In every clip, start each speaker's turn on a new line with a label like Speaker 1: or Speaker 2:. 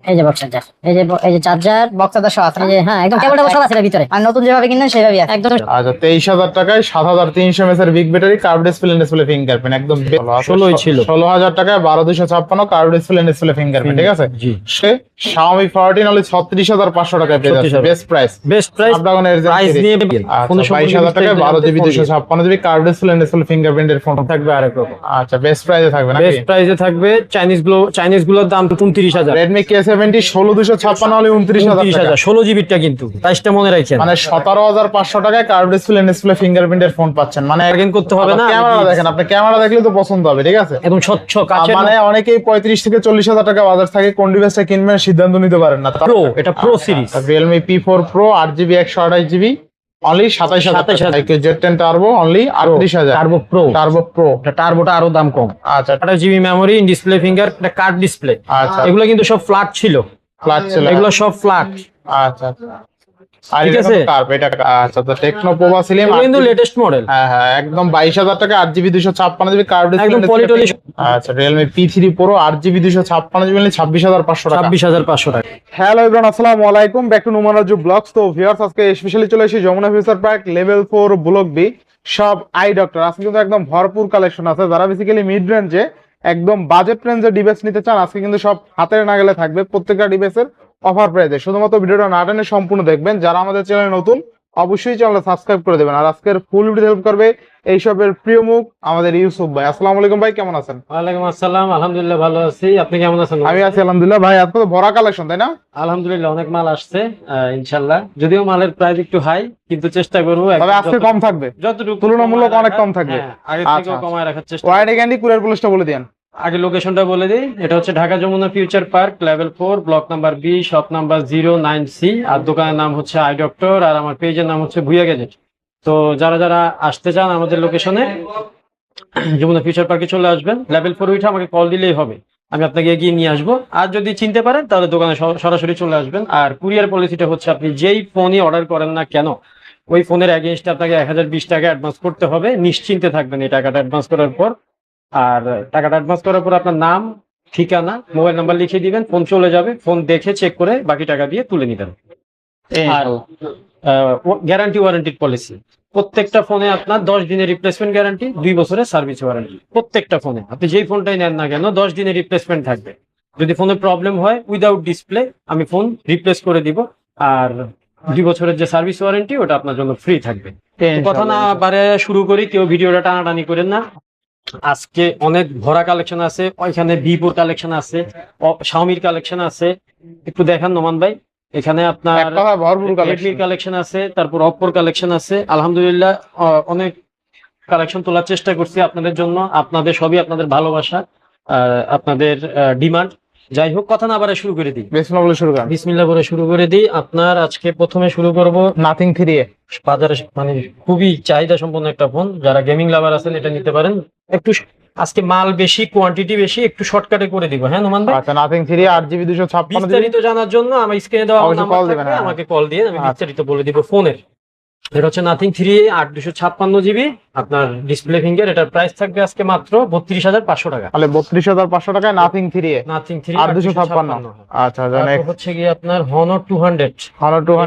Speaker 1: এই যে box charger, এই যে চার্জার,
Speaker 2: বক্স চার্জার সহ আছে।
Speaker 1: এই যে হ্যাঁ একদম কেবলটা সব আছে এর ভিতরে,
Speaker 2: আর নতুন যেভাবে কিনলেন সেভাবেই আছে
Speaker 1: একদম।
Speaker 3: আচ্ছা 23,000 টাকায় 7,300 mAh এর big battery, curve display fingerprint একদম
Speaker 4: 16 ছিল।
Speaker 3: 16,000 টাকায় 12,256 কার্ভ ডিসপ্লে ফিঙ্গারপ্রিন্ট, ঠিক আছে।
Speaker 4: জি।
Speaker 3: সে Xiaomi 14 only 36,500 টাকায় পেয়ে যাচ্ছে, best price.
Speaker 4: Best price
Speaker 3: Snapdragon Gen
Speaker 4: price
Speaker 3: 3
Speaker 4: নিয়ে
Speaker 3: আচ্ছা 22,000 টাকায় 12GB 256GB কার্ভ ডিসপ্লে ফিঙ্গারপ্রিন্টের ফোন
Speaker 4: থাকবে আরেক রকম।
Speaker 3: আচ্ছা বেস্ট প্রাইসে থাকবে নাকি?
Speaker 4: বেস্ট প্রাইসে থাকবে। চাইনিজ গুলোর দাম 29,000।
Speaker 3: Redmi K70 16,256 only 29,000 টাকা।
Speaker 4: 16 জিবিটা কিন্তু প্রাইসটা মনে রাখেন,
Speaker 3: মানে 17,500 টাকায় কার্ভ ডিসপ্লে ফিঙ্গারপ্রিন্টের ফোন পাচ্ছেন। মানে
Speaker 4: বার্গেন করতে হবে না।
Speaker 3: ক্যামেরা দেখেন, আপনি ক্যামেরা দেখলে তো পছন্দ হবে, ঠিক আছে।
Speaker 4: এবং স্বচ্ছ কাচের
Speaker 3: মানে অনেকেই 35 থেকে 40,000 টাকা বাজার থাকে, কোন ডিভাইসটা কিনবেন সিদ্ধান্ত নিতে পারেন না।
Speaker 4: প্রো, এটা pro series.
Speaker 3: Realme P4 Pro 8GB 128GB only 27,000 টাকা। Z10 Turbo only 38,000। Turbo pro
Speaker 4: এটা টার্বোটা আরো দাম কম।
Speaker 3: আচ্ছা
Speaker 4: 28GB মেমোরি, ডিসপ্লে ফিঙ্গার, এটা কার্ড ডিসপ্লে।
Speaker 3: আচ্ছা
Speaker 4: এগুলো কিন্তু সব ফ্ল্যাট ছিল,
Speaker 3: ফ্ল্যাট ছিল
Speaker 4: এগুলো সব ফ্ল্যাট।
Speaker 3: আচ্ছা আর
Speaker 4: ঠিক
Speaker 3: এটা
Speaker 4: আছে।
Speaker 3: কার্ভ, এটা আচ্ছা তো টেকনো পোভা সিলিম
Speaker 4: এগুলো কিন্তু লেটেস্ট মডেল,
Speaker 3: হ্যাঁ হ্যাঁ একদম 22,000 টাকা 8GB 256GB কার্ভ
Speaker 4: একদম পলিটলি।
Speaker 3: আচ্ছা Realme P3 Pro 8GB 256GB নিলে 26,500 টাকা।
Speaker 4: 26,500 টাকা।
Speaker 3: হ্যালো এভরিওয়ান, আসসালামু আলাইকুম, back to Numan Raju blogs. তো ভিউয়ার্স আজকে স্পেশালি চলে এসেছি Jamuna future park level 4 block B সব আই ডক্টর। আজকে কিন্তু একদম ভরপুর কালেকশন আছে। যারা বেসিক্যালি মিড রেঞ্জে একদম বাজেট রেঞ্জে ডিভাইস নিতে চান, আজকে কিন্তু সব হাতের নাগালে থাকবে প্রত্যেকটা ডিভাইসের অফার প্রাইসে। শুধুমাত্র ভিডিওটা না টেনে সম্পূর্ণ দেখবেন। যারা আমাদের চ্যানেলে নতুন অবশ্যই চ্যানেলটা সাবস্ক্রাইব করে দেবেন। আর আজকের ফুল ভিডিও হেল্প করবে এইসবের প্রিয় মুখ আমাদের ইউসুফ ভাই। আসসালামু আলাইকুম ভাই, কেমন আছেন?
Speaker 4: ওয়ালাইকুম আসসালাম, আলহামদুলিল্লাহ ভালো আছি। আপনি কেমন আছেন?
Speaker 3: আমি আছি আলহামদুলিল্লাহ। ভাই আজকে তো ভরা কালেকশন, তাই না?
Speaker 4: আলহামদুলিল্লাহ অনেক মাল আসছে ইনশাআল্লাহ। যদিও মালের প্রাইস একটু হাই, কিন্তু চেষ্টা করবো
Speaker 3: তবে আজকে কম থাকবে,
Speaker 4: যতটুকু
Speaker 3: তুলনামূলক অনেক কম থাকবে।
Speaker 4: আগে থেকেও কমায় রাখার চেষ্টা।
Speaker 3: ওয়াইড ক্যান্ডি কুরিয়ার পুলিশটা বলে দেন।
Speaker 4: আগে লোকেশনটা বলে দিই, এটা হচ্ছে Dhaka Jamuna future park level 4 block number B shop number 09C। আর দোকানের নাম হচ্ছে আই ডক্টর, আর আমার পেজের নাম হচ্ছে ভুইয়া গ্যাজেট। তো যারা যারা আসতে চান আমাদের লোকেশনে যমুনা ফিউচার পার্কে চলে আসবেন। লেভেল 4 উঠে আমাকে কল দিলেই হবে, আমি আপনাকে এগিয়ে নিয়ে আসবো। আর যদি চিনতে পারেন তাহলে দোকানে সরাসরি চলে আসবেন। আর কুরিয়ার পলিসিটা হচ্ছে আপনি যেই ফোনই অর্ডার করেন না কেন, ওই ফোনের এগেইনস্টে আপনাকে 1020 টাকা অ্যাডভান্স করতে হবে। নিশ্চিন্তে থাকবেন এই টাকাটা অ্যাডভান্স করার পর। আর টাকাটা অ্যাডভান্স করার পর আপনার নাম, ঠিকানা, মোবাইল নাম্বার লিখে দিবেন, ফোন চলে যাবে। ফোন দেখে চেক করে বাকি টাকা দিয়ে তুলে নিবেন। আর গ্যারান্টি ওয়ারেন্টির পলিসি, প্রত্যেকটা ফোনে আপনার 10 দিনের রিপ্লেসমেন্ট গ্যারান্টি, 2 বছরের সার্ভিস ওয়ারেন্টি। প্রত্যেকটা ফোনে আপনি যেই ফোনটাই নেন না কেন 10 দিনের রিপ্লেসমেন্ট থাকবে। যদি ফোনে প্রবলেম হয় উইদাউট ডিসপ্লে আমি ফোন রিপ্লেস করে দিব। আর 2 বছরের যে সার্ভিস ওয়ারেন্টি ওটা আপনার জন্য ফ্রি থাকবে। কথা না বারে শুরু করি, কেউ ভিডিওটা টানাটানি করেন না। আজকে অনেক ভরা কালেকশন আছে, ওইখানে ভিভোর কালেকশন আছে, শাওমির কালেকশন আছে। একটু দেখান নোমান ভাই। এখানে আপনার রেডমির কালেকশন আছে, তারপর অপ্পোর কালেকশন আছে। আলহামদুলিল্লাহ অনেক কালেকশন তোলার চেষ্টা করছি আপনাদের জন্য। আপনাদের সবই আপনাদের ভালোবাসা, আপনাদের ডিমান্ড। যাই হোক, কথা না বারে শুরু করে দিই। বিসমিল্লাহ বলে শুরু করে দিই। আপনার আজকে প্রথমে শুরু করব
Speaker 3: নাথিং 3A।
Speaker 4: বাজারে মানে খুবই চাহিদা সম্পন্ন একটা ফোন। যারা গেমিং লাভার আছেন এটা নিতে পারেন। একটু আজকে মাল বেশি, কোয়ান্টিটি বেশি, একটু শর্টকাটে করে দিব। হ্যাঁ নোমান ভাই।
Speaker 3: আচ্ছা নাথিং 3 8GB 256GB।
Speaker 4: বিস্তারিত জানার জন্য আমার স্ক্রিনে দেওয়া নাম্বার থাকবে, আমাকে কল দিয়ে আমি বিস্তারিত বলে দিব ফোনের। এটা হচ্ছে নাথিং 3A 8 256GB আপনার ডিসপ্লে ফিঙ্গার। এটার প্রাইস থাকবে আজকে মাত্র 32,500 টাকা।
Speaker 3: তাহলে 32,500 টাকায় নাথিং 3A
Speaker 4: নাথিং 3
Speaker 3: 8 256। আচ্ছা জানেন
Speaker 4: হচ্ছে কি আপনার Honor 200।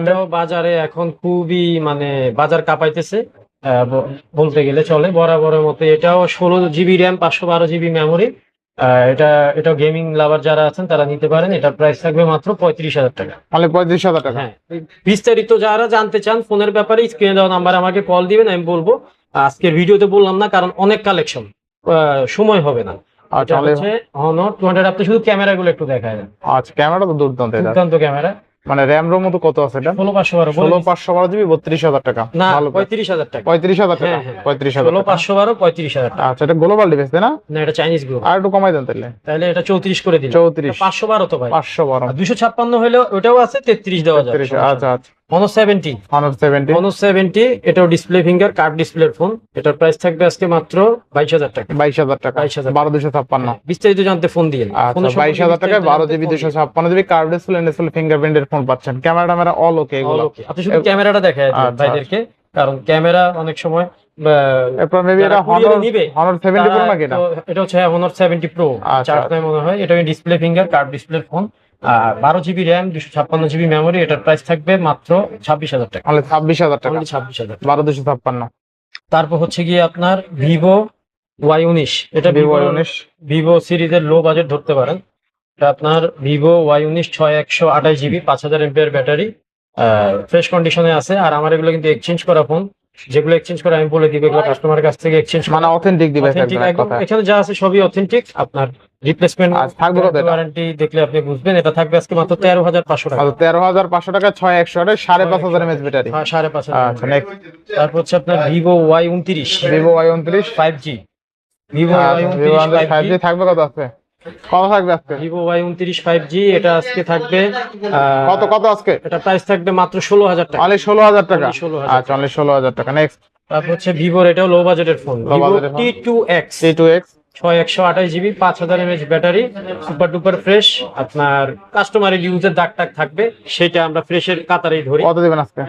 Speaker 4: এটাও বাজারে এখন খুবই মানে বাজার কাঁপাইতেছে বলতে গেলে চলে। বরাবরের মতো এটাও 16GB র্যাম 512GB মেমোরি। এটা গেমিং লাভার যারা আছেন তারা নিতে পারেন। এটার প্রাইস থাকবে মাত্র 35,000 টাকা।
Speaker 3: তাহলে 35,000 টাকা।
Speaker 4: হ্যাঁ, বিস্তারিত যারা জানতে চান ফোনের ব্যাপারে স্ক্রিনে দেওয়া নাম্বার আমাকে কল দিবেন, আমি বলবো। আজকের ভিডিওতে বললাম না কারণ অনেক কালেকশন, সময় হবে না। এটা হচ্ছে Honor 200। আপনি শুধু ক্যামেরাগুলো একটু দেখায় দেন।
Speaker 3: আচ্ছা ক্যামেরা তো দুর্দান্ত
Speaker 4: ক্যামেরা।
Speaker 3: মানে র‍্যাম রোম তো কত আছে এটা?
Speaker 4: 16,512
Speaker 3: 32,000 টাকা।
Speaker 4: না 35,000 টাকা।
Speaker 3: 35,000 টাকা। 35,000
Speaker 4: 16,512 35,000 টাকা।
Speaker 3: আচ্ছা এটা গ্লোবাল ডিভাইস তাই না?
Speaker 4: না এটা চাইনিজ গ্রুপ।
Speaker 3: আর একটু কমাই দেন তাহলে
Speaker 4: এটা 34 করে দিন।
Speaker 3: 34
Speaker 4: 512 তো ভাই।
Speaker 3: 512
Speaker 4: আর 256 হলে ওটাও আছে, 33 দেওয়া যাবে।
Speaker 3: আচ্ছা
Speaker 4: Honor 70 এটাও ডিসপ্লে ফিঙ্গার কার্ড ডিসপ্লের ফোন। এটার প্রাইস থাকবে আজকে মাত্র 22,000 টাকা।
Speaker 3: 22,000 টাকা। 12256।
Speaker 4: বিস্তারিত জানতে ফোন দিয়েন।
Speaker 3: আচ্ছা 22,000 টাকায় 12GB 256GB কার্ভ ডিসপ্লে ফিঙ্গারপ্রিন্টের ফোন পাচ্ছেন। ক্যামেরা অল ওকে এগুলো।
Speaker 4: আপনি শুধু ক্যামেরাটা দেখায় ভাইদেরকে, কারণ ক্যামেরা অনেক সময়
Speaker 3: এরপর মেবি এটা Honor 70 Pro নাকি এটা?
Speaker 4: এটা হচ্ছে Honor 70 Pro 4 মনে হয়। এটা ডিসপ্লে ফিঙ্গার কার্ভ ডিসপ্লের ফোন। আর 12 GB র্যাম 256 GB মেমোরি, এটার প্রাইস থাকবে মাত্র 26,000 টাকা।
Speaker 3: তাহলে 26,000 টাকা,
Speaker 4: 26,000।
Speaker 3: 12,256।
Speaker 4: তারপর হচ্ছে গিয়ে আপনার ভিভো Y19, এটা
Speaker 3: ভিভো Y19
Speaker 4: ভিভো সিরিজের লো বাজেট ধরতে পারেন। এটা আপনার Vivo Y19 6128 GB, 5000 mAh battery, fresh কন্ডিশনে আছে। আর আমার এগুলো কিন্তু এক্সচেঞ্জ করা ফোন, যেগুলো এক্সচেঞ্জ করে আমি বলে দিব, এগুলো কাস্টমারের কাছ থেকে এক্সচেঞ্জ
Speaker 3: মানে অথেন্টিক ডিভাইস
Speaker 4: অথেন্টিক
Speaker 3: একদম, এক
Speaker 4: একদম।
Speaker 3: কথা।
Speaker 4: এখানে যা আছে সবই অথেন্টিক। আপনার রিপ্লেসমেন্ট
Speaker 3: আচ্ছা, থাকবে কত এটা?
Speaker 4: ওয়ারেন্টি দেখলে আপনি বুঝবেন। এটা থাকবে আজকে মাত্র 13,500 টাকা।
Speaker 3: 13,500 টাকা, 6128, 5,500 mAh ব্যাটারি।
Speaker 4: 5,500।
Speaker 3: আচ্ছা নেক্সট,
Speaker 4: তারপর হচ্ছে আপনার Vivo Y29
Speaker 3: Vivo Y29
Speaker 4: 5G, Vivo
Speaker 3: Vivo
Speaker 4: Y29
Speaker 3: 5G
Speaker 4: 5G,
Speaker 3: থাকবে কত আছে? কত থাকবে আজকে?
Speaker 4: ভিভো Y29 5G, এটা আজকে থাকবে
Speaker 3: কত কত আজকে?
Speaker 4: এটা প্রাইস থাকবে মাত্র 16,000 টাকা।
Speaker 3: অনলি 16,000 টাকা।
Speaker 4: Only 16,000
Speaker 3: আচ্ছা, অনলি 16,000 টাকা। নেক্সট,
Speaker 4: তারপর হচ্ছে ভিভোর, এটাও লো বাজেটের ফোন,
Speaker 3: Low
Speaker 4: ভিভো
Speaker 3: budget এর phone.
Speaker 4: T2X
Speaker 3: T2X
Speaker 4: 6128 GB, 5000 mAh battery, super duper fresh. আপনার কাস্টমারের ইউজের দাগ টাগ থাকবে, সেটা আমরা ফ্রেশের কাতারেই ধরি।
Speaker 3: কত দিবেন আজকে?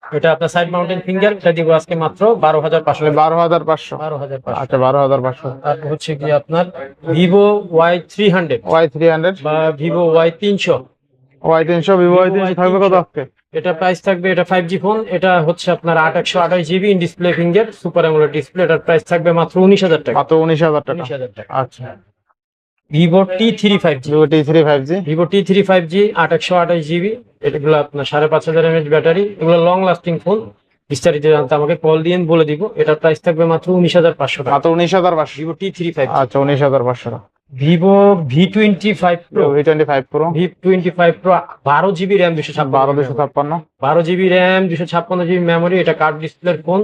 Speaker 4: এটা আপনার সাইড মাউন্টেন ফিঙ্গার, এটা দিব আজকে মাত্র 12,500।
Speaker 3: 12,500।
Speaker 4: 12,500।
Speaker 3: আচ্ছা, 12,500।
Speaker 4: তারপর হচ্ছে কি আপনার ভিভো Y300
Speaker 3: Y300
Speaker 4: বা Vivo Y300,
Speaker 3: Y300 Vivo Y300 থাকবে কত আজকে?
Speaker 4: এটা প্রাইস থাকবে, এটা 5G ফোন, এটা হচ্ছে আপনার 8128 GB in display finger, super AMOLED display, এটার প্রাইস থাকবে মাত্র 19,000 টাকা।
Speaker 3: মাত্র 19,000 টাকা।
Speaker 4: 19,000 টাকা।
Speaker 3: আচ্ছা,
Speaker 4: Vivo T3 5G,
Speaker 3: Vivo T3 5G
Speaker 4: Vivo T3 5G 8128 GB, এগুলো আপনার 5,500 mAh ব্যাটারি, এগুলো লং লাস্টিং ফোন। বিস্তারিত জানতে আমাকে কল দিয়ে বলে দিব। এটার প্রাইস থাকবে মাত্র 19,500 টাকা।
Speaker 3: মাত্র 19,500।
Speaker 4: Vivo T3 5G।
Speaker 3: আচ্ছা, 19,500।
Speaker 4: Vivo V25 Pro,
Speaker 3: V25 Pro
Speaker 4: V25 Pro 12 GB RAM
Speaker 3: 12,256।
Speaker 4: 12 GB RAM 256 GB memory, এটা কার্ভ ডিসপ্লের ফোন,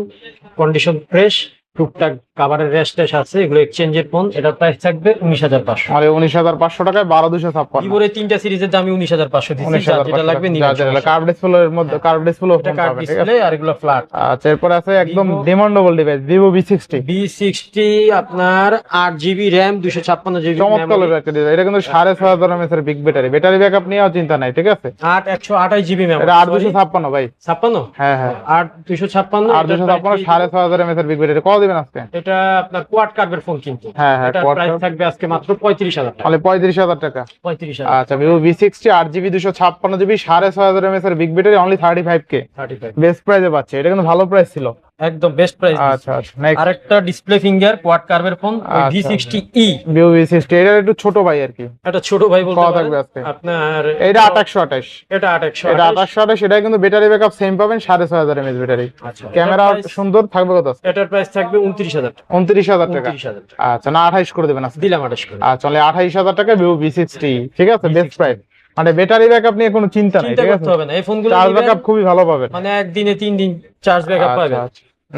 Speaker 4: কন্ডিশন ফ্রেশ, টুকটাক কাভারের রেস্ট আছে, এগুলো এক্সচেঞ্জের ফোন। এটার প্রাইস থাকবে 19,500।
Speaker 3: মানে 19,500 টাকায় 12,256।
Speaker 4: ভিভোর এই তিনটা সিরিজের দামই 19,500 দিচ্ছি, যার যেটা লাগবে নিবেন।
Speaker 3: কার্ভ ডিসপ্লের মধ্যে কার্ভ ডিসপ্লে
Speaker 4: এটা কার্ভ ডিসপ্লে, আর এগুলো ফ্ল্যাট।
Speaker 3: আচ্ছা, এরপর আছে একদম demandable device Vivo V60।
Speaker 4: V60 আপনার 8 GB র্যাম 256 GB
Speaker 3: চমৎকার একটা ডিভাইস। এটা কিন্তু 6,500 mAh এর বিগ ব্যাটারি। ব্যাটারি ব্যাকআপ নিয়েও চিন্তা নাই, ঠিক আছে?
Speaker 4: 128 GB মেমোরি।
Speaker 3: এটা 8,256 ভাই।
Speaker 4: 56,
Speaker 3: হ্যাঁ হ্যাঁ,
Speaker 4: 8,256,
Speaker 3: 8,256 6,500 mAh এর বিগ ব্যাটারি। কত দিবেন আজকে?
Speaker 4: এটা আপনার কোয়াড কার্ভের ফোন কিন্তু।
Speaker 3: হ্যাঁ হ্যাঁ,
Speaker 4: এটা
Speaker 3: quad
Speaker 4: প্রাইস
Speaker 3: curve।
Speaker 4: থাকবে আজকে মাত্র 35,000 টাকা।
Speaker 3: তাহলে 35,000 টাকা।
Speaker 4: 35,000।
Speaker 3: আচ্ছা, Vivo V60 8GB 256GB 6,500 mAh এর big battery, only 35K।
Speaker 4: 35
Speaker 3: best প্রাইসে পাচ্ছে। এটা কিন্তু ভালো প্রাইস ছিল।
Speaker 4: একদম বেস্ট প্রাইস।
Speaker 3: আচ্ছা আচ্ছা, নেক্সট
Speaker 4: আরেকটা ডিসপ্লে ফিঙ্গার কোয়াড কার্ভের ফোন,
Speaker 3: আচ্ছা।
Speaker 4: V60e।
Speaker 3: ভিভো V60 এটা একটু ছোট ভাই আর কি।
Speaker 4: এটা ছোট ভাই বলতে
Speaker 3: কত
Speaker 4: পারেন।
Speaker 3: থাকবে আজকে?
Speaker 4: আপনার
Speaker 3: এটা 2828।
Speaker 4: এটা 2800।
Speaker 3: এটা 2828, এটা কিন্তু ব্যাটারি ব্যাকআপ সেম পাবেন, 6,500 mAh ব্যাটারি।
Speaker 4: আচ্ছা,
Speaker 3: ক্যামেরা
Speaker 4: এটার price-
Speaker 3: সুন্দর থাকবে কত?
Speaker 4: এটার প্রাইস থাকবে 29,000 টাকা।
Speaker 3: 29,000 টাকা।
Speaker 4: 29,000 টাকা
Speaker 3: আচ্ছা, না 28 করে দেবেন আজকে?
Speaker 4: দিলাম 28 করে।
Speaker 3: আচ্ছা, তাহলে 28,000 টাকা ভিভো V60, ঠিক আছে? Best price. মানে ব্যাটারি ব্যাকআপ নিয়ে কোনো চিন্তা নাই,
Speaker 4: চিন্তা
Speaker 3: ঠিক
Speaker 4: করতে
Speaker 3: আছে?
Speaker 4: হবে না, এই ফোনগুলো
Speaker 3: চার্জ
Speaker 4: নিবেন,
Speaker 3: ব্যাকআপ খুবই ভালো পাবেন।
Speaker 4: মানে একদিনে 3 দিন চার্জ ব্যাকআপ পাবেন।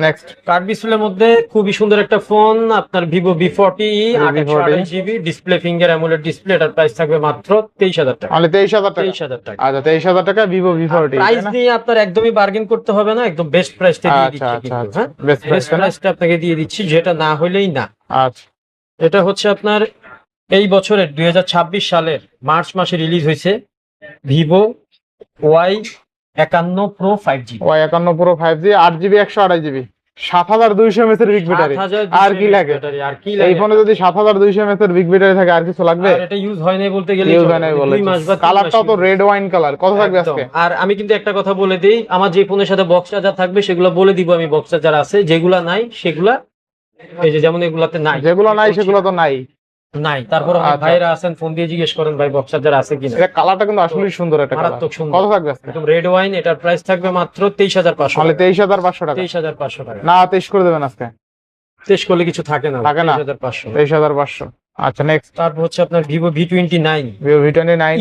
Speaker 3: নেক্সট,
Speaker 4: কার্ভ ডিসপ্লের মধ্যে খুবই সুন্দর একটা ফোন, আপনার Vivo V40e
Speaker 3: V40
Speaker 4: 828 GB display finger AMOLED display, এটার প্রাইস থাকবে মাত্র 23,000 টাকা।
Speaker 3: মানে 23,000 টাকা।
Speaker 4: 23,000 টাকা।
Speaker 3: আচ্ছা, 23,000 টাকা ভিভো V40।
Speaker 4: প্রাইস নিয়ে আপনার একদমই বার্গেন করতে হবে না, একদম বেস্ট প্রাইসটা দিয়ে
Speaker 3: আচ্ছা
Speaker 4: দিচ্ছি
Speaker 3: আচ্ছা
Speaker 4: কিন্তু।
Speaker 3: আচ্ছা,
Speaker 4: হ্যাঁ,
Speaker 3: বেস্ট প্রাইস
Speaker 4: বেস্ট প্রাইসটা আপনাকে দিয়ে দিচ্ছি, যেটা না হলেই না।
Speaker 3: আচ্ছা,
Speaker 4: এটা হচ্ছে আপনার এই বছরের 2026 সালের মার্চ মাসে রিলিজ হয়েছে Vivo Y51 Pro 5G।
Speaker 3: Y51 Pro 5G 8GB 128GB 7,200 mAh এর বিগ ব্যাটারি।
Speaker 4: 7,200
Speaker 3: আর কি লাগে?
Speaker 4: ব্যাটারি, আর কি
Speaker 3: এই
Speaker 4: লাগে?
Speaker 3: ফোনে যদি 7,200 mAh এর বিগ ব্যাটারি থাকে, আর কিছু লাগবে?
Speaker 4: আর এটা ইউজ হয় নাই বলতে গেলে
Speaker 3: ইউজ হয় নাই বলে।
Speaker 4: 2 মাস বা 3
Speaker 3: কালারটাও তো
Speaker 4: মাস
Speaker 3: রেড ওয়াইন কালার। কত থাকবে
Speaker 4: একদম।
Speaker 3: আজকে?
Speaker 4: আর আমি কিন্তু একটা কথা বলে দিই, আমার যে ফোনের সাথে বক্স চার্জার থাকবে সেগুলো বলে দিব আমি, বক্স চার্জার আছে, যেগুলা নাই সেগুলা এই যে যেমন এগুলাতে নাই,
Speaker 3: যেগুলো নাই সেগুলো তো নাই।
Speaker 4: নাই। তারপর অনেক
Speaker 3: আচ্ছা।
Speaker 4: ভাইরা আছেন, ফোন দিয়ে জিজ্ঞেস করেন ভাই বক্স চার্জার আছে কিনা।
Speaker 3: এটা কালারটা কিন্তু আসলে সুন্দর একটা কালার।
Speaker 4: মারাত্মক সুন্দর।
Speaker 3: কত থাকবে আজকে?
Speaker 4: একদম রেড ওয়াইন, এটার প্রাইস থাকবে মাত্র 23,500
Speaker 3: তাহলে
Speaker 4: টাকা।
Speaker 3: 23,500 টাকা।
Speaker 4: 23,500 টাকা।
Speaker 3: না 23 করে দেবেন আজকে?
Speaker 4: টেস্ট করলে কিছু থাকে না,
Speaker 3: থাকে না?
Speaker 4: 23,500।
Speaker 3: 23,500। আচ্ছা, নেক্সট
Speaker 4: তারপর হচ্ছে আপনার Vivo V29
Speaker 3: Vivo V29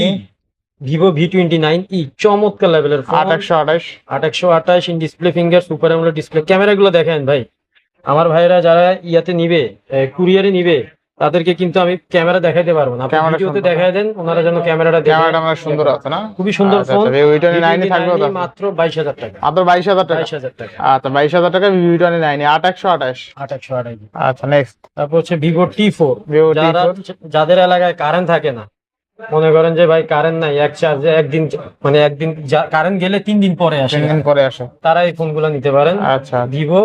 Speaker 4: Vivo V29e, চমৎকার লেভেলের phone,
Speaker 3: 828।
Speaker 4: 828 in display finger, super AMOLED display. ক্যামেরাগুলো দেখেন ভাই, আমার ভাইরা যারা ইয়াতে নিবে, কুরিয়ারে নিবে, তাদেরকে কিন্তু আমি ক্যামেরা দেখাইতে পারবো না, আপনি
Speaker 3: ক্যামেরা
Speaker 4: ভিডিওতে
Speaker 3: সুন্দর।
Speaker 4: দেখায় দেন, ওনারা যেন ক্যামেরাটা দেখে।
Speaker 3: ক্যামেরাটা আমার সুন্দর আছে না?
Speaker 4: খুবই সুন্দর
Speaker 3: আচ্ছা,
Speaker 4: ফোন।
Speaker 3: আচ্ছা, ভিভো V29 থাকবে কত?
Speaker 4: মাত্র 22,000 টাকা।
Speaker 3: মাত্র 22,000 টাকা।
Speaker 4: 22,000 টাকা।
Speaker 3: আচ্ছা, 22,000 টাকা ভিভো V29 828।
Speaker 4: 828।
Speaker 3: আচ্ছা, নেক্সট
Speaker 4: তারপর হচ্ছে ভিভো T4।
Speaker 3: ভিভো
Speaker 4: যারা যাদের এলাকায় কারেন্ট থাকে না, মনে করেন যে ভাই কারেন্ট নাই, এক চার্জে একদিন, মানে একদিন কারেন্ট গেলে 3 দিন পরে আসে,
Speaker 3: 3 দিন পরে আসে,
Speaker 4: তারা এই ফোনগুলো নিতে পারেন।
Speaker 3: আচ্ছা,
Speaker 4: ভিভো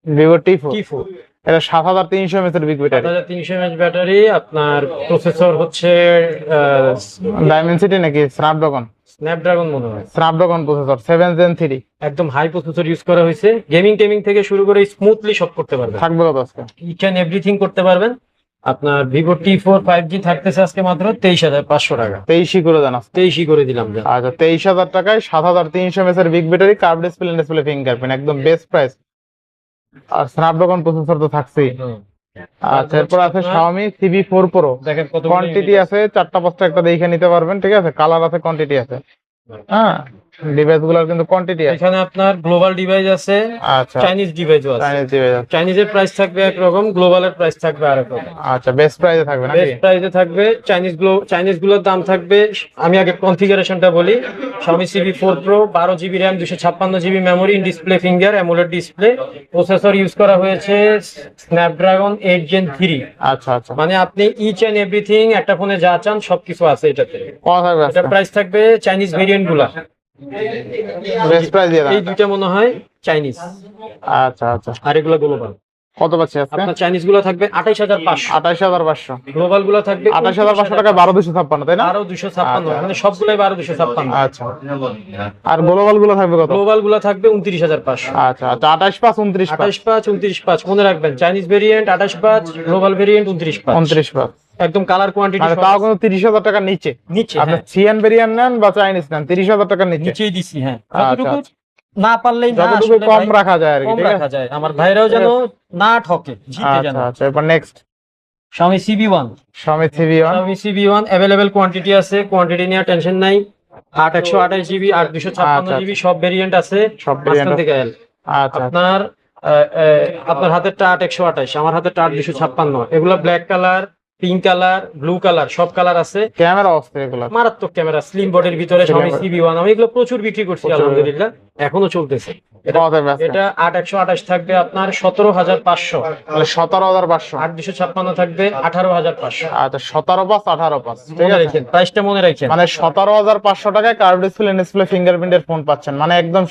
Speaker 3: ভিভো T4।
Speaker 4: T4
Speaker 3: এটা 7300 mAh এর বিগ ব্যাটারি,
Speaker 4: 7300 mAh ব্যাটারি। আপনার প্রসেসর হচ্ছে
Speaker 3: ডাইমেনসিটি নাকি
Speaker 4: স্ন্যাপড্রাগন মনে হয়,
Speaker 3: স্ন্যাপড্রাগন প্রসেসর 7 Gen 3
Speaker 4: একদম হাই প্রসেসর ইউজ করা হয়েছে। গেমিং থেকে শুরু করে স্মুথলি সব করতে পারবেন,
Speaker 3: থাকবে কত আজকে?
Speaker 4: ইচ এন্ড এভরিথিং করতে পারবেন। আপনার ভিভো T4 5G থাকতেছে আজকে মাত্র 23500 টাকা।
Speaker 3: 23 করে দেন আজকে।
Speaker 4: 23 করে দিলাম যা।
Speaker 3: আচ্ছা 23000 টাকায় 7300 mAh এর big battery, curve display fingerprint, একদম বেস্ট প্রাইস। আর স্ন্যাপড্রাগন প্রসেসর তো থাকছেই। আচ্ছা এরপর আছে Xiaomi CB4 Pro,
Speaker 4: দেখেন কত
Speaker 3: কোয়ান্টিটি আছে 4টা 5টা, একটা দেখে নিতে পারবেন, ঠিক আছে? কালার আছে, কোয়ান্টিটি আছে। হ্যাঁ ডিভাইস গুলোর কিন্তু কোয়ান্টিটি আছে।
Speaker 4: এখানে আপনার গ্লোবাল ডিভাইস আছে,
Speaker 3: আচ্ছা
Speaker 4: চাইনিজ ডিভাইসও আছে।
Speaker 3: চাইনিজ ডিভাইস আছে।
Speaker 4: চাইনিজের প্রাইস থাকবে একরকম, গ্লোবালের প্রাইস থাকবে আরেক রকম।
Speaker 3: আচ্ছা বেস্ট প্রাইসে থাকবে নাকি?
Speaker 4: বেস্ট প্রাইসে থাকবে। চাইনিজ গুলোর দাম থাকবে, আমি আগে কনফিগারেশনটা বলি। Xiaomi CB4 Pro 12GB RAM 256GB memory, in display finger, AMOLED display. Processor use করা হয়েছে স্ন্যাপড্রাগন 8 Gen 3।
Speaker 3: আচ্ছা আচ্ছা
Speaker 4: মানে আপনি ইচ এন্ড এভরিথিং একটা ফোনে যা চান সবকিছু আছে এটাতে।
Speaker 3: কত থাকবে
Speaker 4: এটা প্রাইস থাকবে চাইনিজ ভেরিয়েন্ট গুলা,
Speaker 3: বেস্ট প্রাইস দিয়ে
Speaker 4: এই
Speaker 3: দেন।
Speaker 4: দুইটা মনে হয় চাইনিজ,
Speaker 3: আচ্ছা আচ্ছা
Speaker 4: আর এগুলো গ্লোবাল।
Speaker 3: কত পাচ্ছি আজকে?
Speaker 4: আপনার চাইনিজ গুলো থাকবে 28500,
Speaker 3: 28500,
Speaker 4: গ্লোবাল গুলো থাকবে
Speaker 3: 28500 টাকা 12256, তাই না?
Speaker 4: 12256, মানে সবগুলাই 12256।
Speaker 3: আচ্ছা আর গ্লোবাল গুলো থাকবে কত?
Speaker 4: গ্লোবাল গুলো থাকবে 29500।
Speaker 3: আচ্ছা আচ্ছা 285 295
Speaker 4: 285 295 মনে রাখবেন। Chinese variant 285, global variant 295।
Speaker 3: 295,
Speaker 4: একদম কালার কোয়ান্টিটি
Speaker 3: মানে তাও কিন্তু 30000 টাকার নিচে।
Speaker 4: নিচে,
Speaker 3: আপনি
Speaker 4: হ্যাঁ
Speaker 3: সিএন ভেরিয়েন্ট নেন বা চাইনিজ নেন, 30000 টাকার নিচে।
Speaker 4: নিচেই দিছি। হ্যাঁ
Speaker 3: আচ্ছা,
Speaker 4: যতটুকু
Speaker 3: আচ্ছা।
Speaker 4: না পারলেই না,
Speaker 3: যতটুকু
Speaker 4: আসলে
Speaker 3: কম
Speaker 4: ভাই,
Speaker 3: রাখা যায় আর কি,
Speaker 4: কম
Speaker 3: ঠিক
Speaker 4: রাখা
Speaker 3: আছে?
Speaker 4: যায়, আমার ভাইরাও যেন না ঠকে, জিতে যেন।
Speaker 3: আচ্ছা আচ্ছা এরপর next
Speaker 4: Xiaomi CB1,
Speaker 3: Xiaomi CB1,
Speaker 4: Xiaomi CB1 available quantity আছে, কোয়ান্টিটি নিয়ে টেনশন নাই। 128GB 8256GB সব ভেরিয়েন্ট আছে,
Speaker 3: সব variant
Speaker 4: মাঝখান থেকে এল।
Speaker 3: আচ্ছা
Speaker 4: আপনার আপনার হাতেরটা 8128, আমার হাতেরটা 8256। এগুলো black colour, pink colour, blue colour, সব কালার আছে।
Speaker 3: ক্যামেরা অস্থির এগুলো।
Speaker 4: মারাত্মক ক্যামেরা, স্লিম বডির ভিতরে Xiaomi CB1। আমি এগুলো প্রচুর বিক্রি করছি আলহামদুলিল্লাহ, এখনো চলতেছে।
Speaker 3: কত থাকবে আজকে?
Speaker 4: এটা 8128 থাকবে আপনার 17500,
Speaker 3: মানে 17500।
Speaker 4: 8256 থাকবে 18500।
Speaker 3: আচ্ছা 17 পাঁচ 18 পাঁচ, ঠিক
Speaker 4: মনে
Speaker 3: আছে?
Speaker 4: রাখেন, প্রাইসটা মনে রাখেন।
Speaker 3: মানে 17500 টাকায় কার্ভ ডিসপ্লে ফিঙ্গারপ্রিন্টের ফোন পাচ্ছেন, মানে একদম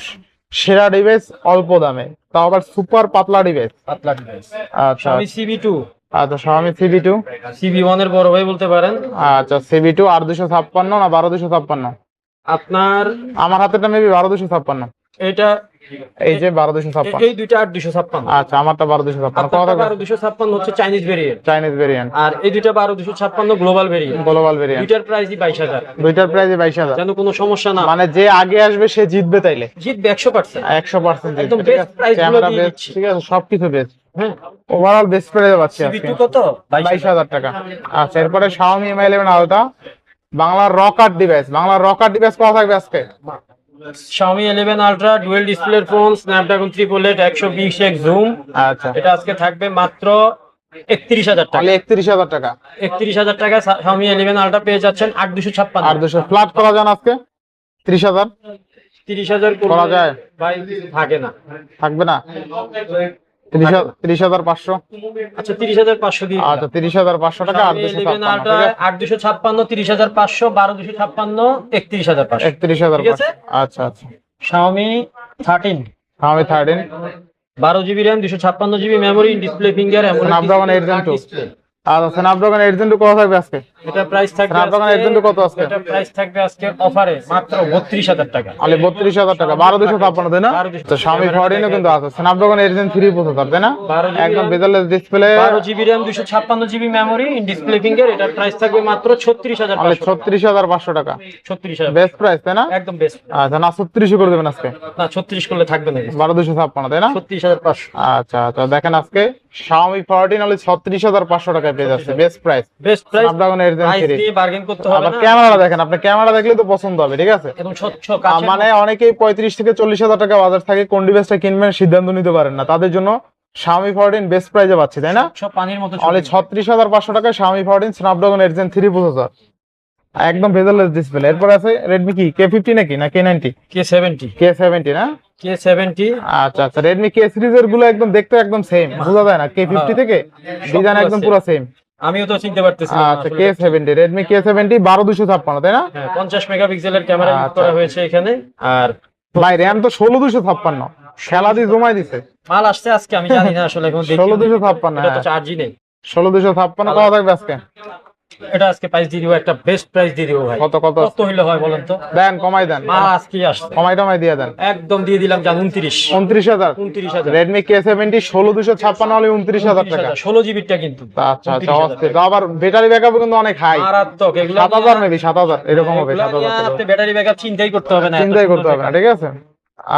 Speaker 3: সেরা ডিভাইস অল্প দামে, তাও আবার সুপার পাতলা ডিভাইস।
Speaker 4: পাতলা ডিভাইস।
Speaker 3: আচ্ছা
Speaker 4: Xiaomi CB2,
Speaker 3: আচ্ছা Xiaomi CB2,
Speaker 4: CB1 এর বড় ভাই বলতে পারেন।
Speaker 3: আচ্ছা CB2 8256 না 12256?
Speaker 4: আপনার
Speaker 3: আমার হাতেটা মেবি 12256।
Speaker 4: এটা
Speaker 3: এই যে 12256।
Speaker 4: এই দুইটা 8256।
Speaker 3: আচ্ছা আমারটা 12256। কত
Speaker 4: আপনারটা
Speaker 3: থাকবে?
Speaker 4: 12256 হচ্ছে চাইনিজ ভেরিয়েন্ট,
Speaker 3: চাইনিজ ভেরিয়েন্ট,
Speaker 4: আর এই দুইটা 12256 গ্লোবাল ভেরিয়েন্ট।
Speaker 3: গ্লোবাল ভেরিয়েন্ট,
Speaker 4: দুইটার প্রাইসই 22000।
Speaker 3: দুইটার প্রাইসে 22000।
Speaker 4: যেন কোনো সমস্যা না,
Speaker 3: মানে যে আগে আসবে সে জিতবে তাইলে?
Speaker 4: জিতবে 100%।
Speaker 3: 100%
Speaker 4: একদম
Speaker 3: জিতবে, ঠিক
Speaker 4: best
Speaker 3: আছে?
Speaker 4: price গুলো
Speaker 3: ক্যামেরা
Speaker 4: দিয়ে
Speaker 3: বেস্ট,
Speaker 4: দিচ্ছি।
Speaker 3: ঠিক আছে? সবকিছু বেস্ট,
Speaker 4: হ্যাঁ
Speaker 3: ওভারঅল বেস্ট প্রাইসে পাচ্ছি আজকে।
Speaker 4: CB2 কত?
Speaker 3: 22000 টাকা। আচ্ছা এরপরে Xiaomi Mi 11 Ultra, বাংলার রকার ডিভাইস। বাংলার রকার ডিভাইস কত থাকবে আজকে?
Speaker 4: Xiaomi 11 Ultra ডুয়াল ডিসপ্লের ফোন, স্ন্যাপড্রাগন 888, 120x জুম।
Speaker 3: আচ্ছা
Speaker 4: এটা আজকে থাকবে মাত্র 31000 টাকা।
Speaker 3: তাহলে 31000 টাকা।
Speaker 4: 31000 টাকা Xiaomi 11 Ultra পেয়ে যাচ্ছেন 8256।
Speaker 3: আর 200 ফ্ল্যাট করা যান আজকে 30000?
Speaker 4: 30000
Speaker 3: করা যায়?
Speaker 4: ভাই থাকে না,
Speaker 3: থাকবে না? 30500।
Speaker 4: আচ্ছা 30500 দিয়ে
Speaker 3: আচ্ছা 30500 টাকা। আর
Speaker 4: 11
Speaker 3: 256
Speaker 4: Ultra 8256, 30500, 12556, 31500।
Speaker 3: 31000।
Speaker 4: ঠিক আছে?
Speaker 3: আচ্ছা আচ্ছা
Speaker 4: Xiaomi 13,
Speaker 3: Xiaomi 13,
Speaker 4: 12GB RAM 256GB memory, display finger,
Speaker 3: Snapdragon 8 Gen 2। আচ্ছা Snapdragon 8 Gen 2 কত থাকবে আজকে?
Speaker 4: এটা প্রাইস থাকবে
Speaker 3: Snapdragon 8 Gen 2 কত আজকে?
Speaker 4: এটা প্রাইস থাকবে আজকে অফারে মাত্র 32000 টাকা।
Speaker 3: আলে 32000 টাকা, 12256, তাই না?
Speaker 4: 12256
Speaker 3: তো Xiaomi 14 ও কিন্তু আছে, Snapdragon 8 Gen 3 প্রসেসর, তাই না?
Speaker 4: 12GB
Speaker 3: একদম bezel-less display,
Speaker 4: 12GB RAM 256GB memory, in display finger. এটার প্রাইস থাকবে মাত্র
Speaker 3: আলে
Speaker 4: 36500।
Speaker 3: 36500 টাকা।
Speaker 4: 36000
Speaker 3: বেস্ট প্রাইস, তাই না?
Speaker 4: একদম বেস্ট।
Speaker 3: আচ্ছা না 36 করে দেবেন আজকে?
Speaker 4: না 36 করলে থাকবে না,
Speaker 3: 12256, তাই না?
Speaker 4: 36500।
Speaker 3: আচ্ছা আচ্ছা দেখেন আজকে Xiaomi 14 হলে 36500 টাকায় পেয়ে যাচ্ছে, best price.
Speaker 4: Best price,
Speaker 3: Snapdragon 8 Gen
Speaker 4: price
Speaker 3: 3।
Speaker 4: দিয়ে বারগেন করতে হবে
Speaker 3: আবার
Speaker 4: না।
Speaker 3: ক্যামেরা দেখেন, আপনি ক্যামেরা দেখলে তো পছন্দ হবে, ঠিক আছে?
Speaker 4: একদম স্বচ্ছ কাচের
Speaker 3: মানে অনেকেই 35 থেকে 40000 টাকা বাজার থাকে, কোন ডিভাইসটা কিনবেন সিদ্ধান্ত নিতে পারেন না, তাদের জন্য Xiaomi 14 বেস্ট প্রাইসে পাচ্ছি, তাই না?
Speaker 4: স্বচ্ছ পানির মতো
Speaker 3: অনলি 36500 টাকায় Xiaomi 14 Snapdragon 8 Gen 3 প্রসেসর, একদম বেজারলেস ডিসপ্লে। এরপর আছে Redmi কি K50 নাকি না K90?
Speaker 4: K70,
Speaker 3: K70 না?
Speaker 4: K70।
Speaker 3: আচ্ছা আচ্ছা Redmi K সিরিজের গুলো একদম দেখতে একদম সেম, বোঝা যায় না K50 থেকে ডিজাইন একদম পুরো সেম।
Speaker 4: আমিও তো চিনতে পারতেছি না
Speaker 3: আচ্ছা
Speaker 4: আসলে।
Speaker 3: K70, Redmi K70 12256, তাই না?
Speaker 4: হ্যাঁ 50 মেগাপিক্সেলের ক্যামেরা ইউজ
Speaker 3: আচ্ছা।
Speaker 4: করা হয়েছে এখানে। আর
Speaker 3: ভাই RAM তো 16256। খেলা দিয়ে জমাই দিছে।
Speaker 4: মাল আসছে আজকে, আমি জানি না আসলে এখন দেখি।
Speaker 3: 16256
Speaker 4: এটা তো চার্জই নেই।
Speaker 3: 16256 কত থাকবে আজকে?
Speaker 4: এটা আজকে প্রাইস দিয়ে দিব, একটা বেস্ট প্রাইস দিয়ে দিব ভাই।
Speaker 3: কত কত
Speaker 4: কত হইলে হয় বলেন তো?
Speaker 3: দেন, কমাই দেন,
Speaker 4: মাল আজকে আসছে,
Speaker 3: কমাই টমাই দিয়ে দেন।
Speaker 4: একদম দিয়ে দিলাম জান 29।
Speaker 3: 29000।
Speaker 4: 29000
Speaker 3: Redmi K70 16256 হলে 29000 টাকা।
Speaker 4: 16 জিবিটা কিন্তু।
Speaker 3: আচ্ছা আচ্ছা, অস্থির। তো আবার ব্যাটারি ব্যাকআপ কিন্তু অনেক হাই,
Speaker 4: মারাত্মক। এগুলো
Speaker 3: 7000 মেবি 7000 এরকম হবে।
Speaker 4: এগুলো নিয়ে
Speaker 3: 7000
Speaker 4: আপনি ব্যাটারি ব্যাকআপ চিন্তাই করতে হবে না, এত
Speaker 3: চিন্তাই করতে
Speaker 4: সুন্দর
Speaker 3: হবে না,
Speaker 4: ব্যাকআপ।
Speaker 3: ঠিক আছে।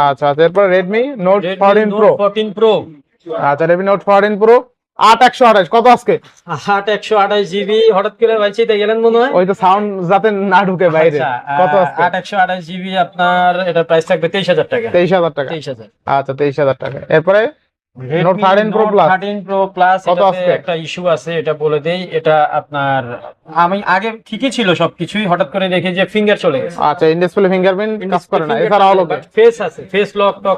Speaker 3: আচ্ছা, এরপর Redmi Note
Speaker 4: Redmi
Speaker 3: 14 Pro।
Speaker 4: Note 14 Pro
Speaker 3: আচ্ছা, Redmi Note 14 Pro 8128 কত আজকে?
Speaker 4: 8128 জিবি। হঠাৎ করে ভাই চেতে গেলেন মনে হয়।
Speaker 3: ওই তো সাউন্ড যাতে না ঢুকে বাইরে।
Speaker 4: আচ্ছা,
Speaker 3: কত আজকে?
Speaker 4: 8128 জিবি আপনার এটা প্রাইস থাকবে 23000 টাকা।
Speaker 3: 23000 টাকা।
Speaker 4: 23000।
Speaker 3: আচ্ছা, 23000 টাকা। এরপরে
Speaker 4: Redmi
Speaker 3: Note 13 Pro
Speaker 4: Note
Speaker 3: Plus
Speaker 4: 13 Pro Plus
Speaker 3: কত
Speaker 4: এটাতে
Speaker 3: আজকে?
Speaker 4: একটা ইস্যু আছে, এটা বলে দেই। এটা আপনার আমি আগে ঠিকই ছিল সবকিছুই, হঠাৎ করে দেখি যে ফিঙ্গার চলে গেছে।
Speaker 3: আচ্ছা, ইন ডিসপ্লে ফিঙ্গারপ্রিন্ট কাজ করে না, এছাড়া হলো কি?
Speaker 4: ফেস আছে, ফেস লক টক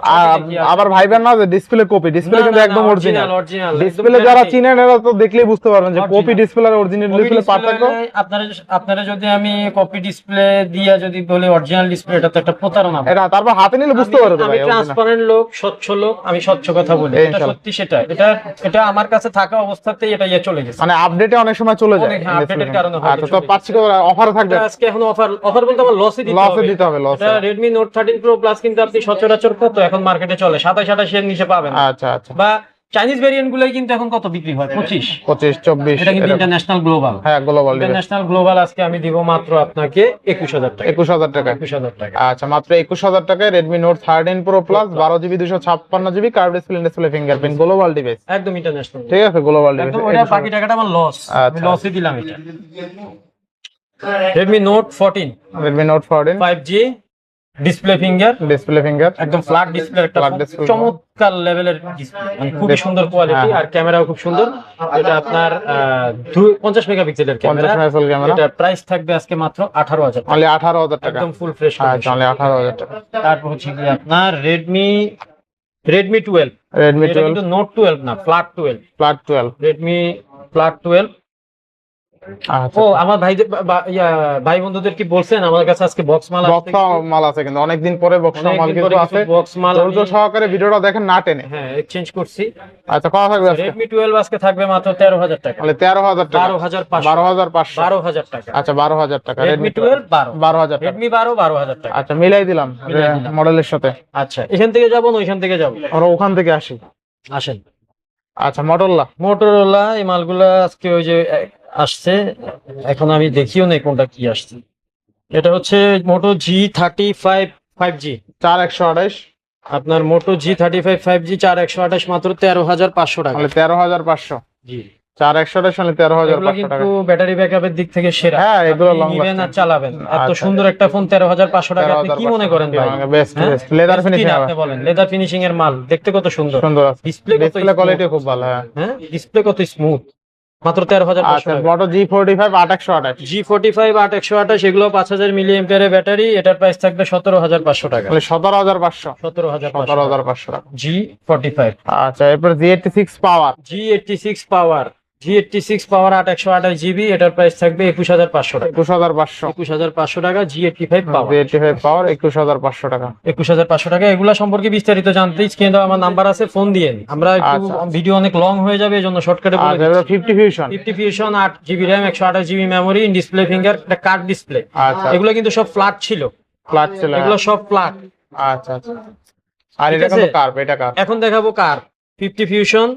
Speaker 3: আবার ভাইবেন না যে ডিসপ্লে কপি, ডিসপ্লে কিন্তু একদম অরিজিনাল।
Speaker 4: অরিজিনাল
Speaker 3: ডিসপ্লে যারা চিনেন এরা তো দেখলেই বুঝতে পারবেন যে কপি ডিসপ্লে আর অরিজিনাল ডিসপ্লে পার্থক্য।
Speaker 4: আপনারা যদি আমি কপি ডিসপ্লে দিয়া যদি বলি অরিজিনাল ডিসপ্লে, এটা তো একটা প্রতারণা।
Speaker 3: এটা তারপর হাতে নিলে বুঝতে পারবে
Speaker 4: আমি
Speaker 3: ভাই।
Speaker 4: ট্রান্সপারেন্ট লোক, স্বচ্ছ লোক, আমি স্বচ্ছ কথা বলি। এটা
Speaker 3: ইনশাআল্লাহ।
Speaker 4: সত্যি সেটা। এটা আমার কাছে থাকা অবস্থাতেই এটা চলে গেছে।
Speaker 3: মানে আপডেটে অনেক সময় চলে যায়।
Speaker 4: অনেক, হ্যাঁ, আপডেটের কারণে হয়,
Speaker 3: আচ্ছা, তো
Speaker 4: চলে
Speaker 3: পাচ্ছি কত অফার থাকবে?
Speaker 4: এটা আজকে এখন অফার বলতে আমার লসে দিতে
Speaker 3: লসে
Speaker 4: হবে।
Speaker 3: দিতে হবে, লসে।
Speaker 4: এটা Redmi Note 13 Pro Plus কিন্তু আপনি সচরাচর কত এখন মার্কেটে চলে 27-28 এর নিচে পাবেন না।
Speaker 3: আচ্ছা আচ্ছা,
Speaker 4: বা চাইনিজ ভেরিয়েন্ট গুলোই কিন্তু এখন কত বিক্রি হয়? 25
Speaker 3: 25
Speaker 4: এটা কিন্তু
Speaker 3: 24
Speaker 4: ইন্টারন্যাশনাল গ্লোবাল।
Speaker 3: হ্যাঁ, গ্লোবাল ডিভাইস।
Speaker 4: ইন্টারন্যাশনাল গ্লোবাল আজকে আমি দিব মাত্র আপনাকে 21000 টাকা।
Speaker 3: 21000 টাকা।
Speaker 4: 21000 টাকা।
Speaker 3: আচ্ছা, মাত্র 21000 টাকায় Redmi Note 13 Pro Plus 12GB 256GB curve display fingerprint global device.
Speaker 4: একদম ইন্টারন্যাশনাল।
Speaker 3: ঠিক আছে, গ্লোবাল ডিভাইস।
Speaker 4: একদম ওটা বাকি টাকাটা আমার লস, আমি
Speaker 3: আচ্ছা।
Speaker 4: লসে দিলাম এটা। Redmi Note 14
Speaker 3: Redmi Note 14
Speaker 4: 5G display finger,
Speaker 3: display finger,
Speaker 4: একদম ফ্ল্যাট ডিসপ্লে, একটা
Speaker 3: Flat
Speaker 4: খুব
Speaker 3: display।
Speaker 4: চমৎকার লেভেলের ডিসপ্লে, মানে খুবই সুন্দর কোয়ালিটি।
Speaker 3: হ্যাঁ।
Speaker 4: আর ক্যামেরাও খুব সুন্দর। এটা আপনার 50 মেগাপিক্সেলের
Speaker 3: 50
Speaker 4: ক্যামেরা।
Speaker 3: Megapixel camera.
Speaker 4: এটা প্রাইস থাকবে আজকে মাত্র 18000 টাকা।
Speaker 3: অনলি 18000 টাকা।
Speaker 4: একদম ফুল ফ্রেশ।
Speaker 3: আচ্ছা, অনলি 18000 টাকা।
Speaker 4: তারপর হচ্ছে কি আপনার Redmi 12।
Speaker 3: Redmi
Speaker 4: এটা
Speaker 3: 12
Speaker 4: কিন্তু Note 12 না, ফ্ল্যাট 12।
Speaker 3: Flat 12।
Speaker 4: Redmi flat 12।
Speaker 3: আচ্ছা,
Speaker 4: ও আমার ভাই বন্ধুদের কি বলছেন আমার কাছে আজকে বক্স মাল আসছে?
Speaker 3: বক্স মাল আছে কিন্তু অনেকদিন পরে বক্স মাল কিন্তু আছে।
Speaker 4: বক্স মাল
Speaker 3: ধৈর্য সহকারে ভিডিওটা দেখেন, না টেনে।
Speaker 4: হ্যাঁ, এক্সচেঞ্জ করছি।
Speaker 3: আচ্ছা, কত থাকবে আজকে?
Speaker 4: Redmi 12 আজকে থাকবে মাত্র 13000 টাকা।
Speaker 3: অনলি 13000 টাকা।
Speaker 4: 12500।
Speaker 3: 12500।
Speaker 4: 12000 টাকা।
Speaker 3: আচ্ছা, 12000 টাকা।
Speaker 4: Redmi 12
Speaker 3: 12000 টাকা।
Speaker 4: Redmi 12000 টাকা।
Speaker 3: আচ্ছা, মিলাই দিলাম
Speaker 4: মিলাই দিলাম।
Speaker 3: মডেলের সাথে।
Speaker 4: আচ্ছা, এখান থেকে যাবো না ওইখান থেকে যাবো?
Speaker 3: আমরা ওখান থেকে আসি।
Speaker 4: আসেন।
Speaker 3: আচ্ছা,
Speaker 4: মোটরোলা এই মালগুলা আজকে ওই যে আসছে, এখন আমি দেখিও নাই কোনটা কি আসছে। এটা হচ্ছে মোটো G35 5G।
Speaker 3: 4128।
Speaker 4: আপনার মোটো G35 5G 4128 মাত্র 13500 টাকা।
Speaker 3: অনলি 13500।
Speaker 4: জি,
Speaker 3: 4128 অনলি
Speaker 4: এগুলো
Speaker 3: 13500 টাকা।
Speaker 4: কিন্তু ব্যাটারি ব্যাকআপের দিক থেকে সেরা।
Speaker 3: হ্যাঁ, এগুলো
Speaker 4: আপনি
Speaker 3: long
Speaker 4: নিবেন আর
Speaker 3: lasting।
Speaker 4: চালাবেন। এত
Speaker 3: আচ্ছা।
Speaker 4: সুন্দর একটা ফোন 13500 টাকা আপনি কি মনে করেন ভাই?
Speaker 3: বেস্ট
Speaker 4: হ্যাঁ?
Speaker 3: বেস্ট লেদার
Speaker 4: Best
Speaker 3: ফিনিশিং
Speaker 4: কিনা
Speaker 3: হবে।
Speaker 4: আপনি বলেন, লেদার ফিনিশিং এর মাল দেখতে কত সুন্দর।
Speaker 3: সুন্দর আছে।
Speaker 4: ডিসপ্লে কত
Speaker 3: ডিসপ্লে কোয়ালিটি খুব ভালো। হ্যাঁ।
Speaker 4: হ্যাঁ, ডিসপ্লে কত স্মুথ। মাত্র 13500
Speaker 3: আচ্ছা,
Speaker 4: টাকা।
Speaker 3: মোটো G45 8128।
Speaker 4: G45 8128 এগুলো 5000 মিলি এম্পিয়ারের ব্যাটারি। এটার প্রাইস থাকবে 17500 টাকা।
Speaker 3: অনলি 17500।
Speaker 4: 17500
Speaker 3: টাকা।
Speaker 4: G45।
Speaker 3: আচ্ছা, এরপর G86 পাওয়ার।
Speaker 4: G86 পাওয়ার। G86 পাওয়ার 8128 জিবি। এটার প্রাইস থাকবে 21500 টাকা।
Speaker 3: 21500।
Speaker 4: 21500 টাকা G85 পাওয়ার।
Speaker 3: G85 পাওয়ার 21500 টাকা।
Speaker 4: 21500 টাকা। এগুলা সম্পর্কে বিস্তারিত জানতে স্ক্রিনে দেওয়া আমার নাম্বার আছে, ফোন দিয়েন। আমরা একটু
Speaker 3: আচ্ছা।
Speaker 4: ভিডিও অনেক লং হয়ে যাবে, এজন্য শর্টকাটে বলে
Speaker 3: আচ্ছা, এবার
Speaker 4: দিচ্ছি।
Speaker 3: 50 fusion.
Speaker 4: 50 fusion 8GB RAM 128 GB memory, display finger, একটা কার্ড ডিসপ্লে।
Speaker 3: আচ্ছা,
Speaker 4: এগুলো কিন্তু সব ফ্ল্যাট ছিল,
Speaker 3: ফ্ল্যাট ছিল।
Speaker 4: এগুলো সব ফ্ল্যাট।
Speaker 3: আচ্ছা আচ্ছা। আর
Speaker 4: ঠিক
Speaker 3: এটা
Speaker 4: আছে?
Speaker 3: কিন্তু কার্ভ, এটা কার্ভ।
Speaker 4: এখন দেখাবো কার 50 ফিউশন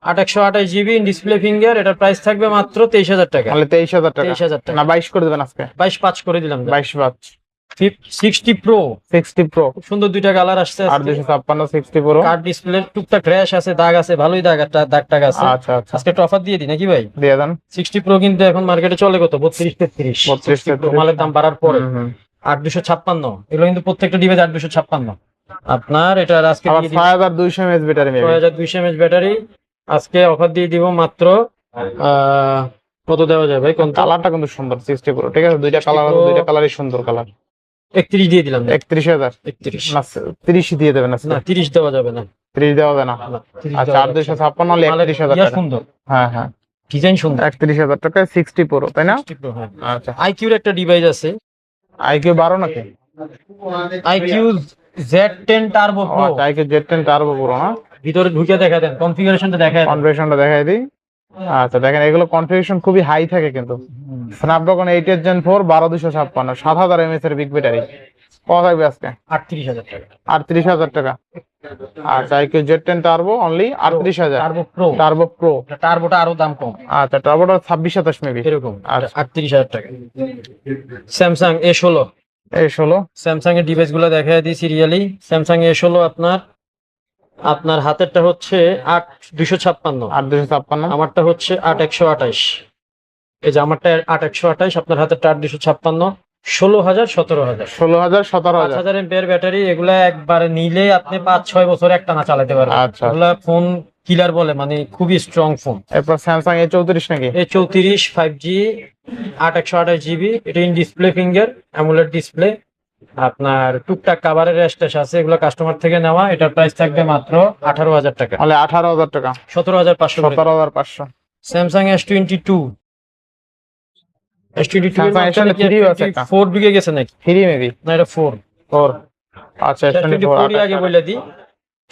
Speaker 4: 128 জিবি ডিসপ্লে ফিঙ্গার। এটার প্রাইস থাকবে মাত্র 23000 টাকা।
Speaker 3: অনলি 23000 টাকা।
Speaker 4: 23000 টাকা।
Speaker 3: না 22 করে দেবেন আজকে?
Speaker 4: 22.5 করে দিলাম।
Speaker 3: 22
Speaker 4: 60 প্রো
Speaker 3: 60 প্রো
Speaker 4: খুব সুন্দর দুইটা কালার আসছে
Speaker 3: আর 256 60 প্রো।
Speaker 4: কার্ড ডিসপ্লে টুকটাক ক্র্যাশ আছে, দাগ আছে, ভালোই দাগ টাগ আছে।
Speaker 3: আচ্ছা আচ্ছা,
Speaker 4: আজকে একটা অফার দিয়ে দিই নাকি ভাই?
Speaker 3: দিয়ে দেন।
Speaker 4: 60 প্রো কিন্তু এখন মার্কেটে চলে কত 32 33।
Speaker 3: 32
Speaker 4: 60 Pro মালের দাম বাড়ার পরে
Speaker 3: হুম, হুম।
Speaker 4: 8256। এগুলো কিন্তু প্রত্যেকটা ডিভাইস 8256। আপনার এটা আজকে
Speaker 3: আবার
Speaker 4: দিয়ে দিই
Speaker 3: 6200 mAh battery maybe.
Speaker 4: 6200 mAh battery. আজকে অফার দিয়ে দিব মাত্র কত দেওয়া যায় ভাই? কোন
Speaker 3: কালারটা কিন্তু সুন্দর 60 প্রো। ঠিক আছে, দুইটা কালার আছে, দুইটা কালারই সুন্দর কালার।
Speaker 4: 31 দিয়ে দিলাম।
Speaker 3: 31000।
Speaker 4: 31
Speaker 3: না 30 দিয়ে দেবেন আজকে।
Speaker 4: না 30 দেওয়া যাবে না।
Speaker 3: 30 দেওয়া যায় না।
Speaker 4: না, 30
Speaker 3: আচ্ছা,
Speaker 4: দেওয়া
Speaker 3: আর
Speaker 4: যাবে না।
Speaker 3: 256 হলে
Speaker 4: মালের
Speaker 3: 31000
Speaker 4: ইয়া
Speaker 3: টাকা।
Speaker 4: সুন্দর,
Speaker 3: হ্যাঁ হ্যাঁ,
Speaker 4: ডিজাইন সুন্দর।
Speaker 3: 31000 টাকায় 60 প্রো, তাই না?
Speaker 4: 60 Pro, হ্যাঁ।
Speaker 3: আচ্ছা,
Speaker 4: আইকিউর একটা ডিভাইস আছে,
Speaker 3: IQ 12 নাকি?
Speaker 4: IQ Z10 turbo pro,
Speaker 3: IQ Z10 turbo pro না,
Speaker 4: ভিতরে ঢুকে দেখা দেন, কনফিগারেশনটা দেখা দেন।
Speaker 3: কনফিগারেশনটা দেখাই দিই। আচ্ছা দেখেন এগুলো কনফিগারেশন খুবই হাই থাকে কিন্তু। স্ন্যাপড্রাগন 8 Gen 4 12256 7000 mAh এর বিগ ব্যাটারি। কত থাকবে আজকে?
Speaker 4: 38,000 টাকা।
Speaker 3: 38,000 টাকা। আচ্ছা iQOO Z10 Turbo only 38,000।
Speaker 4: Turbo Pro,
Speaker 3: Turbo Pro,
Speaker 4: টার্বোটা আরো দাম কম,
Speaker 3: আচ্ছা টার্বোটা 26-27 মেবি
Speaker 4: এরকম।
Speaker 3: আচ্ছা।
Speaker 4: 38,000 টাকা। স্যামসাং A16,
Speaker 3: এই 16
Speaker 4: স্যামসাং এর ডিভাইস গুলো দেখাই দিই সিরিয়ালি। স্যামসাং A16 আপনার হাতেরটা হচ্ছে 8256,
Speaker 3: 8256।
Speaker 4: আমারটা হচ্ছে 8128। এই যে আমারটা 8128, আপনার হাতেরটা 8256। 16,000 17,000,
Speaker 3: 16,000 17,000।
Speaker 4: 5000 এমপিআর ব্যাটারি। এগুলা একবারে নিলে আপনি 5-6 বছর একটানা চালাতে পারবেন।
Speaker 3: আচ্ছা।
Speaker 4: এগুলা ফোন কিলার বলে, মানে খুবই স্ট্রং ফোন।
Speaker 3: এরপর স্যামসাং A34 নাকি?
Speaker 4: A34 5G 8128 জিবি, এটা in display finger AMOLED display. আপনার টুকটাক কাভারের রেস্টেস আছে, এগুলো কাস্টমার থেকে নেওয়া। এটার প্রাইস থাকবে মাত্র 18,000 টাকা,
Speaker 3: তাহলে 18,000 টাকা।
Speaker 4: 17,500।
Speaker 3: 17,500।
Speaker 4: Samsung S22, S22
Speaker 3: Samsung S23 আছে একটা।
Speaker 4: 4 ঢুকে গেছে নাকি?
Speaker 3: ফ্রি মেবি
Speaker 4: না, এটা 4।
Speaker 3: 4। আচ্ছা S24
Speaker 4: S24 আগে বলে দিই,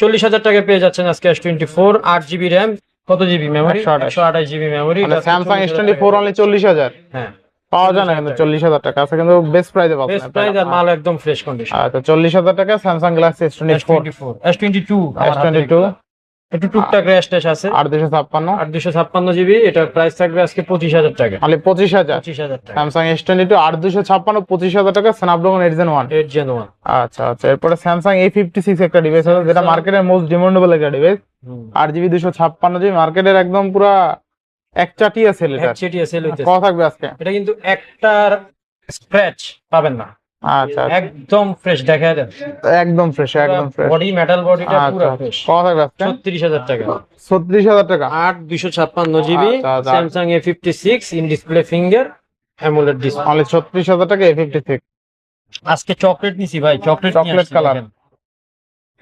Speaker 4: 40,000 টাকা পেয়ে যাচ্ছেন আজকে S24। 8GB RAM, কত জিবি মেমোরি? 128 GB memory.
Speaker 3: মানে স্যামসাং S24 অনলি 40,000।
Speaker 4: হ্যাঁ,
Speaker 3: পাওয়া যায় না কিন্তু 40,000 টাকা আছে, কিন্তু বেস্ট প্রাইসে পাবেন।
Speaker 4: বেস্ট প্রাইস আর মাল একদম ফ্রেশ কন্ডিশন।
Speaker 3: আচ্ছা 40,000 টাকা স্যামসাং গ্যালাক্সি S24।
Speaker 4: S22 আমার হাতে
Speaker 3: S22
Speaker 4: একটু টুকটাক রেস্টেস আছে।
Speaker 3: 856।
Speaker 4: 856 জিবি, এটার প্রাইস থাকবে আজকে 25,000 টাকা।
Speaker 3: অনলি 25,000।
Speaker 4: 25,000 টাকা।
Speaker 3: স্যামসাং S22 856 25,000 টাকা, স্ন্যাপড্রাগন 8 Gen 1।
Speaker 4: 8 Gen 1।
Speaker 3: আচ্ছা আচ্ছা। এরপরে স্যামসাং A56 একটা ডিভাইস আছে, যেটা মার্কেটের মোস্ট ডিমান্ডেবল একটা ডিভাইস। 8GB 256GB, মার্কেটের একদম পুরা একচাটিয়া সেল এটা।
Speaker 4: একচেটিয়া সেল হইতেছে।
Speaker 3: কত থাকবে আজকে?
Speaker 4: এটা কিন্তু একটার স্ক্র্যাচ পাবেন না,
Speaker 3: আচ্ছা
Speaker 4: একদম ফ্রেশ। দেখা দেন,
Speaker 3: একদম ফ্রেশ, একদম ফ্রেশ।
Speaker 4: বডি মেটাল বডিটা পুরো
Speaker 3: আচ্ছা
Speaker 4: ফ্রেশ।
Speaker 3: কত থাকবে আজকে?
Speaker 4: 36,000 টাকা।
Speaker 3: 36,000 টাকা।
Speaker 4: 8 256 জিবি,
Speaker 3: আচ্ছা, আচ্ছা।
Speaker 4: Samsung A56 in display finger AMOLED display.
Speaker 3: Only 36,000 টাকা A56।
Speaker 4: আজকে চকলেট নিছি ভাই, চকলেট
Speaker 3: কালার।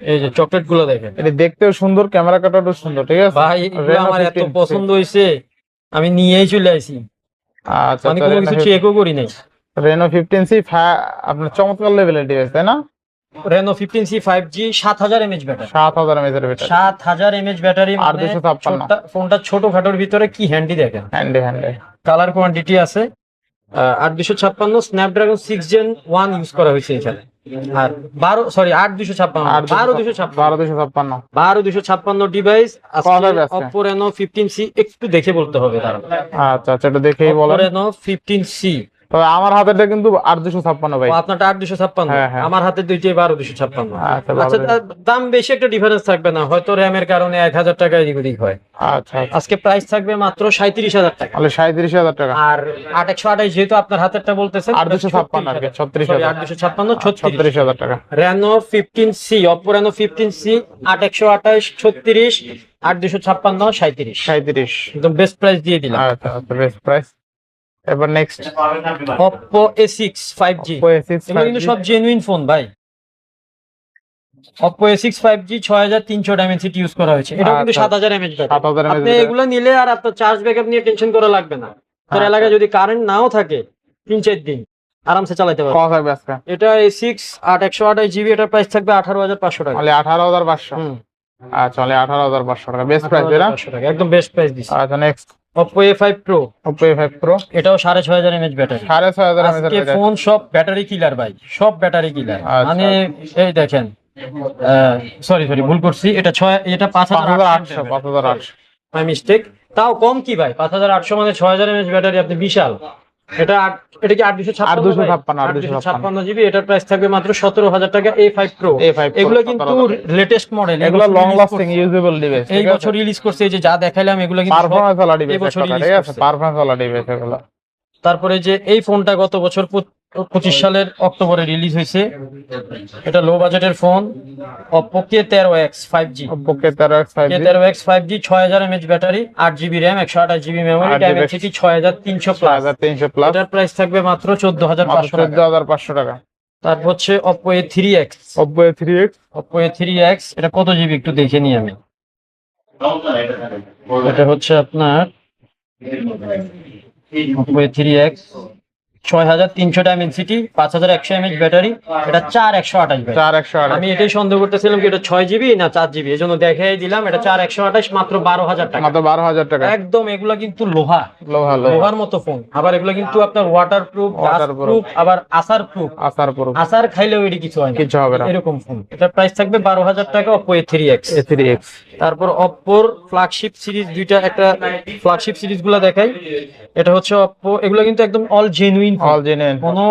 Speaker 4: এই যে চকলেট গুলো দেখেন,
Speaker 3: এটা দেখতেও সুন্দর, ক্যামেরা কাটাটাও সুন্দর, ঠিক আছে
Speaker 4: ভাই এগুলো আমার এত পছন্দ হইছে, আমি নিয়েই চলে আইছি।
Speaker 3: আচ্ছা
Speaker 4: মানে কোনো কিছু চেকও করি নাই।
Speaker 3: Reno 15C আপনার চমৎকার লেভেলের ডিভাইস তাই না?
Speaker 4: Reno 15C 5G 7000 mAh battery.
Speaker 3: 7000 mAh এর ব্যাটারি।
Speaker 4: 7000 mAh ব্যাটারি,
Speaker 3: আর 256।
Speaker 4: ফোনটা ছোটখাটোর ভিতরে কি হ্যান্ডি দেখেন,
Speaker 3: হ্যান্ডে হ্যান্ডে।
Speaker 4: কালার কোয়ান্টিটি আছে। 8256 স্ন্যাপড্রাগন 6 Gen 1 ইউজ করা হয়েছে এখানে। আর 8256 12256 ডিভাইস Oppo Reno 15C। একটু দেখে বলতে হবে তারা।
Speaker 3: আচ্ছা আচ্ছা, এটা দেখেই বলেন।
Speaker 4: Reno 15C,
Speaker 3: তবে আমার হাতেরটা কিন্তু 8256 ভাই।
Speaker 4: আপনারটা 8256,
Speaker 3: হ্যাঁ, হ্যাঁ।
Speaker 4: আমার হাতে দুইটাই 1256।
Speaker 3: আচ্ছা,
Speaker 4: আচ্ছা, দাম বেশি একটা ডিফারেন্স থাকবে না, হয়তো র্যামের কারণে 1000 টাকা এদিক ওদিক হয়।
Speaker 3: আচ্ছা
Speaker 4: আজকে প্রাইস থাকবে মাত্র 37,000 টাকা।
Speaker 3: তাহলে 37,000 টাকা।
Speaker 4: আর 8128 যেহেতু আপনার হাতেরটা বলতেছেন,
Speaker 3: 856 আর কি 36,000।
Speaker 4: 856
Speaker 3: 36,000 টাকা।
Speaker 4: Reno 15C, Oppo Reno 15C 8128 36 8256 37।
Speaker 3: 37।
Speaker 4: একদম বেস্ট প্রাইস দিয়ে দিলাম।
Speaker 3: আচ্ছা আচ্ছা, বেস্ট প্রাইস। এবার next
Speaker 4: Oppo A6 5G,
Speaker 3: Oppo A6
Speaker 4: এগুলো কিন্তু সব জেনুইন ফোন ভাই। Oppo A6 5G 6300 Dimensity use করা হয়েছে। এটা কিন্তু 7000 mAh ব্যাটারি।
Speaker 3: 7000 mAh
Speaker 4: আপনি এগুলো নিলে আর আপনার চার্জ ব্যাকআপ নিয়ে টেনশন করা লাগবে না। তোর
Speaker 3: আচ্ছা।
Speaker 4: এলাকায় যদি কারেন্ট নাও থাকে 3-4 দিন আরামসে চালাতে পারবে।
Speaker 3: কত থাকবে আজকে?
Speaker 4: এটা A6 8128 জিবি, এটার প্রাইস থাকবে 18,500 টাকা।
Speaker 3: তাহলে 18,500। আচ্ছা, তাহলে 18,500 টাকা বেস্ট প্রাইস এরা।
Speaker 4: 18,500 টাকা, একদম বেস্ট প্রাইস দিছি।
Speaker 3: আচ্ছা next
Speaker 4: Oppo A5 Pro,
Speaker 3: Oppo A5 Pro
Speaker 4: এটাও 6500 mAh ব্যাটারি।
Speaker 3: 6500 mAh
Speaker 4: আজকে
Speaker 3: ব্যাটারি।
Speaker 4: ফোন সব ব্যাটারি কিলার ভাই, সব ব্যাটারি কিলার।
Speaker 3: আচ্ছা।
Speaker 4: মানে এই দেখেন, সরি ভুল করছি, এটা 5800।
Speaker 3: 5800।
Speaker 4: My mistake. তাও কম কি ভাই, 5800 মানে 6000 mAh ব্যাটারি, আপনি বিশাল। এটা কি 856 জিবি, এটার প্রাইস থাকবে মাত্র 17,000 টাকা। A5 Pro, এগুলো কিন্তু লেটেস্ট মডেল,
Speaker 3: এগুলো লং লাস্টিং ইউজেবল ডিভাইস।
Speaker 4: এই বছর রিলিজ করছে। এই যে যা দেখাইলাম এগুলো কিন্তু
Speaker 3: পারফরম্যান্স ওয়ালা ডিভাইস,
Speaker 4: এই বছর
Speaker 3: ঠিক
Speaker 4: রিলিজ
Speaker 3: আছে, পারফরম্যান্স ওয়ালা ডিভাইস এগুলো।
Speaker 4: তারপরে যে এই ফোনটা গত বছর 25 সালের অক্টোবরে রিলিজ হয়েছে, এটা লো বাজেটের phone, Oppo K13X 5G।
Speaker 3: Oppo K13X 5G,
Speaker 4: K13X 5G 6000 mAh battery, 8GB RAM 128 GB memory, Dimensity 6300 plus.
Speaker 3: 6300 plus.
Speaker 4: এটার প্রাইস থাকবে মাত্র 14,500 টাকা।
Speaker 3: 14,500 টাকা।
Speaker 4: তারপর হচ্ছে Oppo A3X।
Speaker 3: Oppo A3X,
Speaker 4: Oppo A3X এটা কত জিবি একটু দেখে নিই আমি। এটা হচ্ছে আপনার Oppo A3X 6300 Dimensity, 5100 mAh battery, এটা 4128 ভাই।
Speaker 3: 4128
Speaker 4: আমি এটাই সন্দেহ করতেছিলাম কি এটা 6GB না 4GB, এজন্য দেখাই দিলাম। এটা 4128 মাত্র 12000 টাকা।
Speaker 3: মাত্র 12000 টাকা।
Speaker 4: একদম এগুলা কিন্তু লোহা,
Speaker 3: লোহা
Speaker 4: লোহার মতো ফোন। আবার এগুলো কিন্তু আপনার ওয়াটারপ্রুফ,
Speaker 3: Waterproof,
Speaker 4: প্রুফ, আবার আসার প্রুফ।
Speaker 3: আসার পুরো
Speaker 4: আসার খাইলেও এটি কিছু হয় না,
Speaker 3: কিছু হবে না।
Speaker 4: এরকম ফোন। এটার প্রাইস থাকবে 12000 টাকা। Oppo A3X।
Speaker 3: A3X।
Speaker 4: তারপর অপ্পোর ফ্ল্যাগশিপ সিরিজ দুইটা, একটা ফ্ল্যাগশিপ সিরিজ গুলা দেখাই। এটা হচ্ছে অপ্পো, এগুলো কিন্তু একদম অল জেনুইন,
Speaker 3: অল জেনুইন,
Speaker 4: কোনো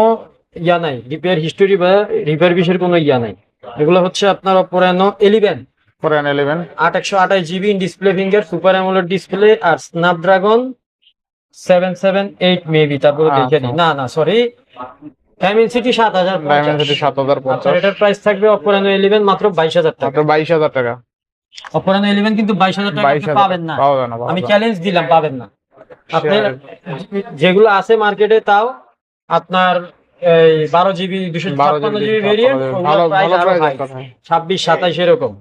Speaker 4: ইয়া নাই, রিপেয়ার হিস্টোরি বা রিপেয়ার বিষয়ের কোনো ইয়া নাই। এগুলো হচ্ছে আপনার Oppo Reno 11
Speaker 3: Ren 11
Speaker 4: 8128GB display, finger super AMOLED display, আর স্ন্যাপড্রাগন 778 মেবি। তারপর দেখে নিই, না না সরি, ডায়মেনসিটি 7000।
Speaker 3: ডায়মেনসিটি 7050।
Speaker 4: এটার প্রাইস থাকবে অপ্পো রেনো 11 মাত্র 22000 টাকা।
Speaker 3: মাত্র 22000 টাকা।
Speaker 4: অপ্পো রেনো 11 কিন্তু 22000 টাকা আপনি পাবেন না,
Speaker 3: পাওয়া যায় না, পাওয়া
Speaker 4: আমি
Speaker 3: যায় না।
Speaker 4: চ্যালেঞ্জ দিলাম, পাবেন না। আপনার যেগুলো আছে মার্কেটে তাও আপনার এই 12GB 256GB ভেরিয়েন্ট,
Speaker 3: ভালো
Speaker 4: প্রাইস
Speaker 3: ভালো
Speaker 4: আরো
Speaker 3: প্রাইস
Speaker 4: হাই,
Speaker 3: একটা ভাই।
Speaker 4: 26-27 এরকম।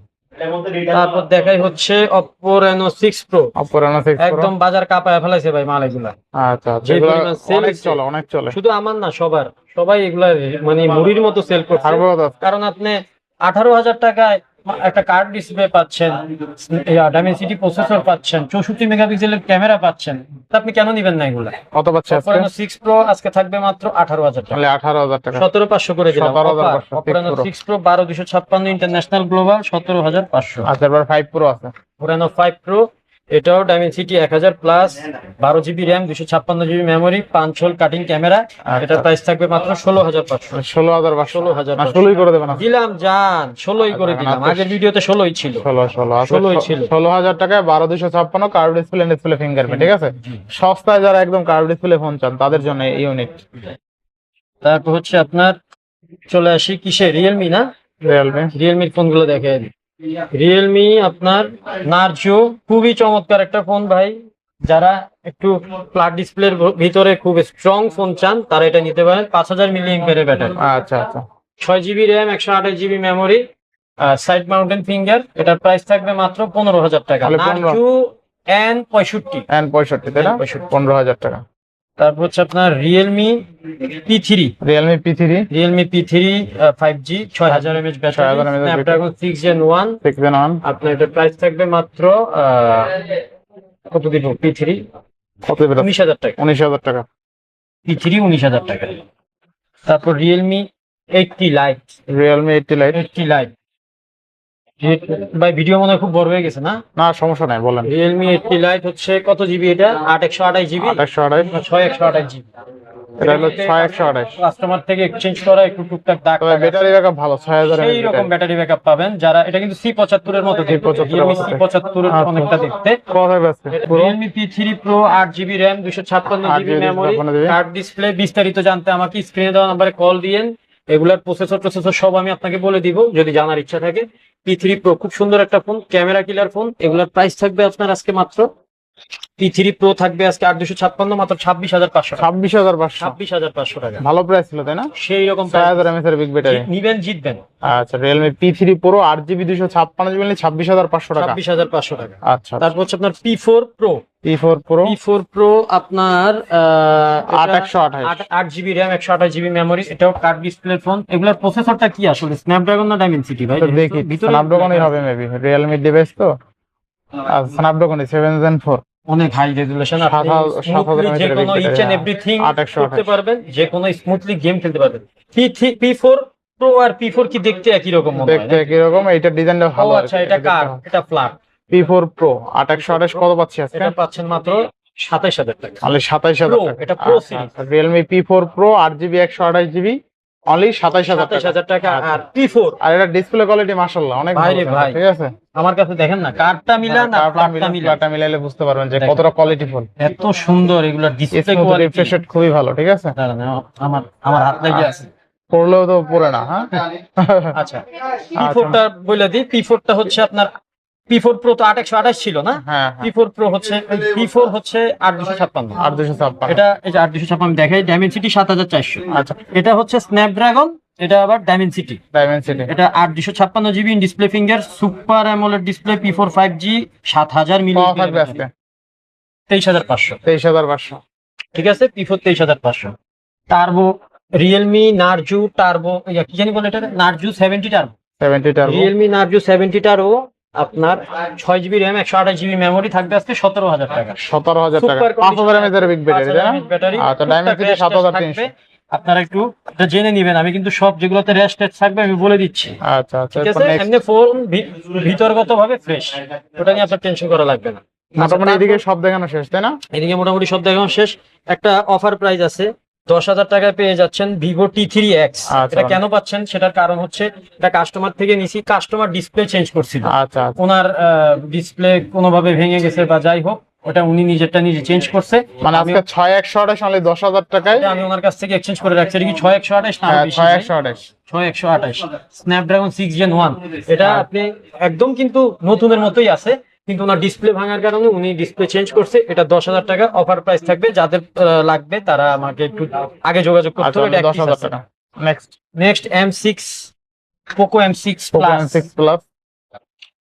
Speaker 4: তারপর দেখাই হচ্ছে Oppo Reno 6 Pro,
Speaker 3: Oppo Reno 6 Pro।
Speaker 4: একদম বাজার কাঁপায় ফেলাইছে ভাই মাল এগুলা।
Speaker 3: আচ্ছা,
Speaker 4: যে
Speaker 3: যেগুলো
Speaker 4: পরিমাণ sell
Speaker 3: অনেক
Speaker 4: হচ্ছে,
Speaker 3: চলে, অনেক চলে।
Speaker 4: শুধু আমার না, সবার, সবাই এগুলা মানে মুড়ির মতো সেল করছে।
Speaker 3: আর বড় দাম।
Speaker 4: কারণ আপনি 18000 টাকায় একটা কার্ড ডিসপ্লে পাচ্ছেন, ডায়মেনসিটি প্রসেসর পাচ্ছেন, 64 মেগাপিক্সেলের ক্যামেরা পাচ্ছেন, তা আপনি কেন নিবেন না এগুলা?
Speaker 3: কত পাচ্ছে
Speaker 4: Oppo
Speaker 3: আজকে?
Speaker 4: Reno 6 Pro আজকে থাকবে মাত্র 18000 টাকা।
Speaker 3: তাহলে 18000 টাকা।
Speaker 4: 17500 করে দিলাম।
Speaker 3: 17500
Speaker 4: Oppo Reno 6 Pro 12256 international global 17500।
Speaker 3: আচ্ছা, এবার 5 Pro আছে।
Speaker 4: Reno 5 Pro, এটাও Dimensity 1000 plus, 12GB RAM, 256GB memory, 5 hole cutting camera. এটার প্রাইস থাকবে মাত্র 16500।
Speaker 3: 16500।
Speaker 4: 16500
Speaker 3: না 16ই করে দেবেন না?
Speaker 4: দিলাম জান, 16ই করে দিলাম। আগের ভিডিওতে 16ই ছিল।
Speaker 3: 16
Speaker 4: ছিল।
Speaker 3: 16000 টাকায় 12256 কার্ভ ডিসপ্লে ফিঙ্গারপ্রিন্ট, ঠিক আছে? সস্তায় যারা একদম কার্ভ ডিসপ্লে ফোন চান তাদের জন্য এই ইউনিট।
Speaker 4: তারপর হচ্ছে আপনার চলে আসি কিসে, রিয়েলমি না,
Speaker 3: Realme।
Speaker 4: রিয়েলমির ফোনগুলো দেখেন। রিয়েলমি আপনার নার্জো, খুবই চমৎকার একটা ফোন ভাই। যারা একটু ফ্ল্যাট ডিসপ্লের ভিতরে খুব স্ট্রং ফোন চান তারা এটা নিতে পারেন। 5000 মিলিঅ্যাম্পিয়ারের ব্যাটারি,
Speaker 3: আচ্ছা আচ্ছা।
Speaker 4: 6GB RAM, 128GB memory, side mountain finger. এটার প্রাইস থাকবে মাত্র 15000 টাকা।
Speaker 3: তাহলে 15
Speaker 4: নার্জো N65।
Speaker 3: N65 তাই না? 15000 টাকা।
Speaker 4: তারপর হচ্ছে আপনার Realme P3,
Speaker 3: Realme P3
Speaker 4: 5G 6000 mAh battery,
Speaker 3: 6000 mAh
Speaker 4: Snapdragon 6 Gen 1।
Speaker 3: 6 Gen 1।
Speaker 4: আপনার এটার প্রাইস থাকবে মাত্র কত দিব, P3
Speaker 3: কত বের
Speaker 4: 19000 টাকা।
Speaker 3: 19000 টাকা।
Speaker 4: P3 19000 টাকা। তারপর রিয়েলমি 80 লাইট,
Speaker 3: Realme 80 Lite।
Speaker 4: ভাই ভিডিও মনে হয় খুব বড় হয়ে গেছে না?
Speaker 3: না সমস্যা নাই, বলেন।
Speaker 4: রিয়েলমি 80 লাইট হচ্ছে কত জিবি? এটা 8128GB,
Speaker 3: 828।
Speaker 4: 6128GB।
Speaker 3: এটা হলো 6128।
Speaker 4: কাস্টমার থেকে এক্সচেঞ্জ করা একটু টুকটাক দাগ
Speaker 3: তবে ব্যাটারি ব্যাকআপ ভালো, 6000
Speaker 4: সেই রকম ব্যাটারি ব্যাকআপ পাবেন। যারা এটা কিন্তু C75 এর মতো দেখতে,
Speaker 3: C75
Speaker 4: Realme C75 এর অনেকটা দেখতে।
Speaker 3: কোথায় আছে?
Speaker 4: Realme P3 Pro 8GB RAM, 256GB memory, card display. বিস্তারিত জানতে আমাকে স্ক্রিনে দেওয়া নম্বরে কল দিয়েন। এগুলার প্রসেসর সব আমি আপনাকে বলে দিব যদি জানার ইচ্ছা থাকে। P3 Pro খুব সুন্দর একটা ফোন, ক্যামেরা কিলার ফোন। এগুলার প্রাইস থাকবে আপনার আজকে মাত্র, P3 Pro থাকবে আজকে 8256 মাত্র 26500 টাকা।
Speaker 3: 26500।
Speaker 4: 26500 টাকা,
Speaker 3: ভালো প্রাইস ছিল তাই না?
Speaker 4: সেই রকম
Speaker 3: 6000 mAh এর বিগ ব্যাটারি।
Speaker 4: নিবেন জিতবেন।
Speaker 3: আচ্ছা, Realme P3 Pro 8GB 256GB নিলে 26500 টাকা।
Speaker 4: 26500 টাকা।
Speaker 3: আচ্ছা।
Speaker 4: তারপর হচ্ছে আপনার P4 Pro,
Speaker 3: P4 Pro
Speaker 4: P4 Pro আপনার
Speaker 3: 828।
Speaker 4: 8GB RAM, 128GB memory. এটাও কার্ড ডিসপ্লে ফোন। এগুলোর প্রসেসরটা কি আসলে, স্ন্যাপড্রাগন না ডায়মেনসিটি ভাই?
Speaker 3: তো দেখি স্ন্যাপড্রাগনই হবে মেবি, Realme ডিভাইস তো। আর স্ন্যাপড্রাগন 7 Gen 4।
Speaker 4: অনেক হাই রেজুলেশন, আপনি
Speaker 3: 7000
Speaker 4: যে কোনো ইচ এন্ড এভরিথিং করতে পারবেন, যে কোনো স্মুথলি গেম খেলতে পারবেন। P4 Pro আর P4 কি দেখতে একই রকম মনে হয়?
Speaker 3: দেখতে একই রকম, এইটা ডিজাইনটা
Speaker 4: ও
Speaker 3: ভালো।
Speaker 4: আচ্ছা, এটা কার? এটা ফ্ল্যাট।
Speaker 3: P4 Pro 828 কত পাচ্ছি আজকে?
Speaker 4: এটা পাচ্ছেন মাত্র 27000 টাকা।
Speaker 3: অনলি 27000
Speaker 4: Pro,
Speaker 3: টাকা।
Speaker 4: এটা Pro
Speaker 3: আচ্ছা,
Speaker 4: series।
Speaker 3: আচ্ছা। Realme P4 Pro 8GB 128GB only 27000 টাকা।
Speaker 4: 27000 টাকা।
Speaker 3: আচ্ছা।
Speaker 4: আর P4
Speaker 3: আর এটা ডিসপ্লে কোয়ালিটি মাশাআল্লাহ অনেক
Speaker 4: ভাই
Speaker 3: ভালো,
Speaker 4: রে ভাই।
Speaker 3: ঠিক আছে?
Speaker 4: আমার কাছে দেখেন না, কার্ডটা মিলা না ফ্ল্যাটটা মিলা,
Speaker 3: ফ্ল্যাটটা মিলাইলে বুঝতে পারবেন যে
Speaker 4: দেখেন।
Speaker 3: কতটা কোয়ালিটিফুল।
Speaker 4: এত সুন্দর এগুলা display
Speaker 3: smooth
Speaker 4: quality.
Speaker 3: Refresh rate খুবই ভালো, ঠিক আছে?
Speaker 4: আমার হাত লেগে আছে।
Speaker 3: পড়লেও তো পড়ে না, হ্যাঁ?
Speaker 4: আচ্ছা, P4টা বলে দিই। P4টা হচ্ছে আপনার P4 Pro তো 8128 ছিল না?
Speaker 3: হ্যাঁ,
Speaker 4: P4 Pro হচ্ছে, P4 হচ্ছে 8256।
Speaker 3: 8256।
Speaker 4: এটা এই যে 8256 দেখাই, ডায়মেনসিটি 7400।
Speaker 3: আচ্ছা,
Speaker 4: এটা হচ্ছে স্ন্যাপড্রাগন, এটা আবার ডায়মেনসিটি।
Speaker 3: ডায়মেনসিটি।
Speaker 4: এটা 8256GB display finger, super AMOLED display, P4 5G, 7000
Speaker 3: কত
Speaker 4: মিলিঅ্যাম্পিয়ার
Speaker 3: থাকবে আজকে?
Speaker 4: 23500।
Speaker 3: 23500।
Speaker 4: ঠিক আছে, P4 23500। টার্বো, রিয়েলমি নারজু টার্বো, কি জানি বলে এটা, নারজু 70 টার্বো,
Speaker 3: 70 টার্বো,
Speaker 4: রিয়েলমি নারজু 70 টার্বো। আপনার 6 জিবি র্যাম, 128 জিবি মেমোরি, থাকবে আজকে 17,000 টাকা।
Speaker 3: 17,000 টাকা,
Speaker 4: Super
Speaker 3: 5000 mAh এর বিগ ব্যাটারি, তাই না?
Speaker 4: ব্যাটারি।
Speaker 3: আচ্ছা, ডায়মেনসিটি 7300।
Speaker 4: আপনারা একটু এটা জেনে নেবেন, আমি কিন্তু সব যেগুলোতে রেস্ট থাকবে আমি বলে দিচ্ছি।
Speaker 3: আচ্ছা আচ্ছা,
Speaker 4: ঠিক
Speaker 3: এরপর
Speaker 4: আছে,
Speaker 3: next।
Speaker 4: এমনি ফোন ভিতরগত ভাবে ফ্রেশ, ওটা নিয়ে আপনার টেনশন করা লাগবে না।
Speaker 3: মোটামুটি এদিকে সব দেখানো শেষ, তাই না?
Speaker 4: এদিকে মোটামুটি সব দেখানো শেষ। একটা অফার প্রাইস আছে, 10,000 টাকায় পেয়ে যাচ্ছেন ভিভো T3X।
Speaker 3: আচ্ছা।
Speaker 4: এটা কেন পাচ্ছেন সেটার কারণ হচ্ছে, এটা কাস্টমার থেকে নিছি, কাস্টমার ডিসপ্লে চেঞ্জ করছিল,
Speaker 3: আচ্ছা আচ্ছা,
Speaker 4: ওনার ডিসপ্লে কোনোভাবে ভেঙে গেছে বা যাই হোক, ওটা উনি নিজেরটা নিজে চেঞ্জ করছে।
Speaker 3: মানে আজকে 6128 অনলি 10,000 টাকায়।
Speaker 4: এটা আমি ওনার কাছ থেকে এক্সচেঞ্জ করে রাখছি। এটা কি 6128 না আরো
Speaker 3: হ্যাঁ,
Speaker 4: বেশি ভাই?
Speaker 3: 6128।
Speaker 4: 6128 স্ন্যাপড্রাগন 6 Gen 1। এটা আপনি একদম কিন্তু নতুনের মতোই আছে, কিন্তু ওনার ডিসপ্লে ভাঙার কারণে উনি ডিসপ্লে চেঞ্জ করছে। এটা 10,000 টাকা অফার প্রাইস থাকবে, যাদের লাগবে তারা আমাকে একটু আগে যোগাযোগ করতে
Speaker 3: আচ্ছা,
Speaker 4: হবে। এটা
Speaker 3: 10,000 টাকা।
Speaker 4: Next M6, Poco M6
Speaker 3: Poco
Speaker 4: plus,
Speaker 3: M6 Plus।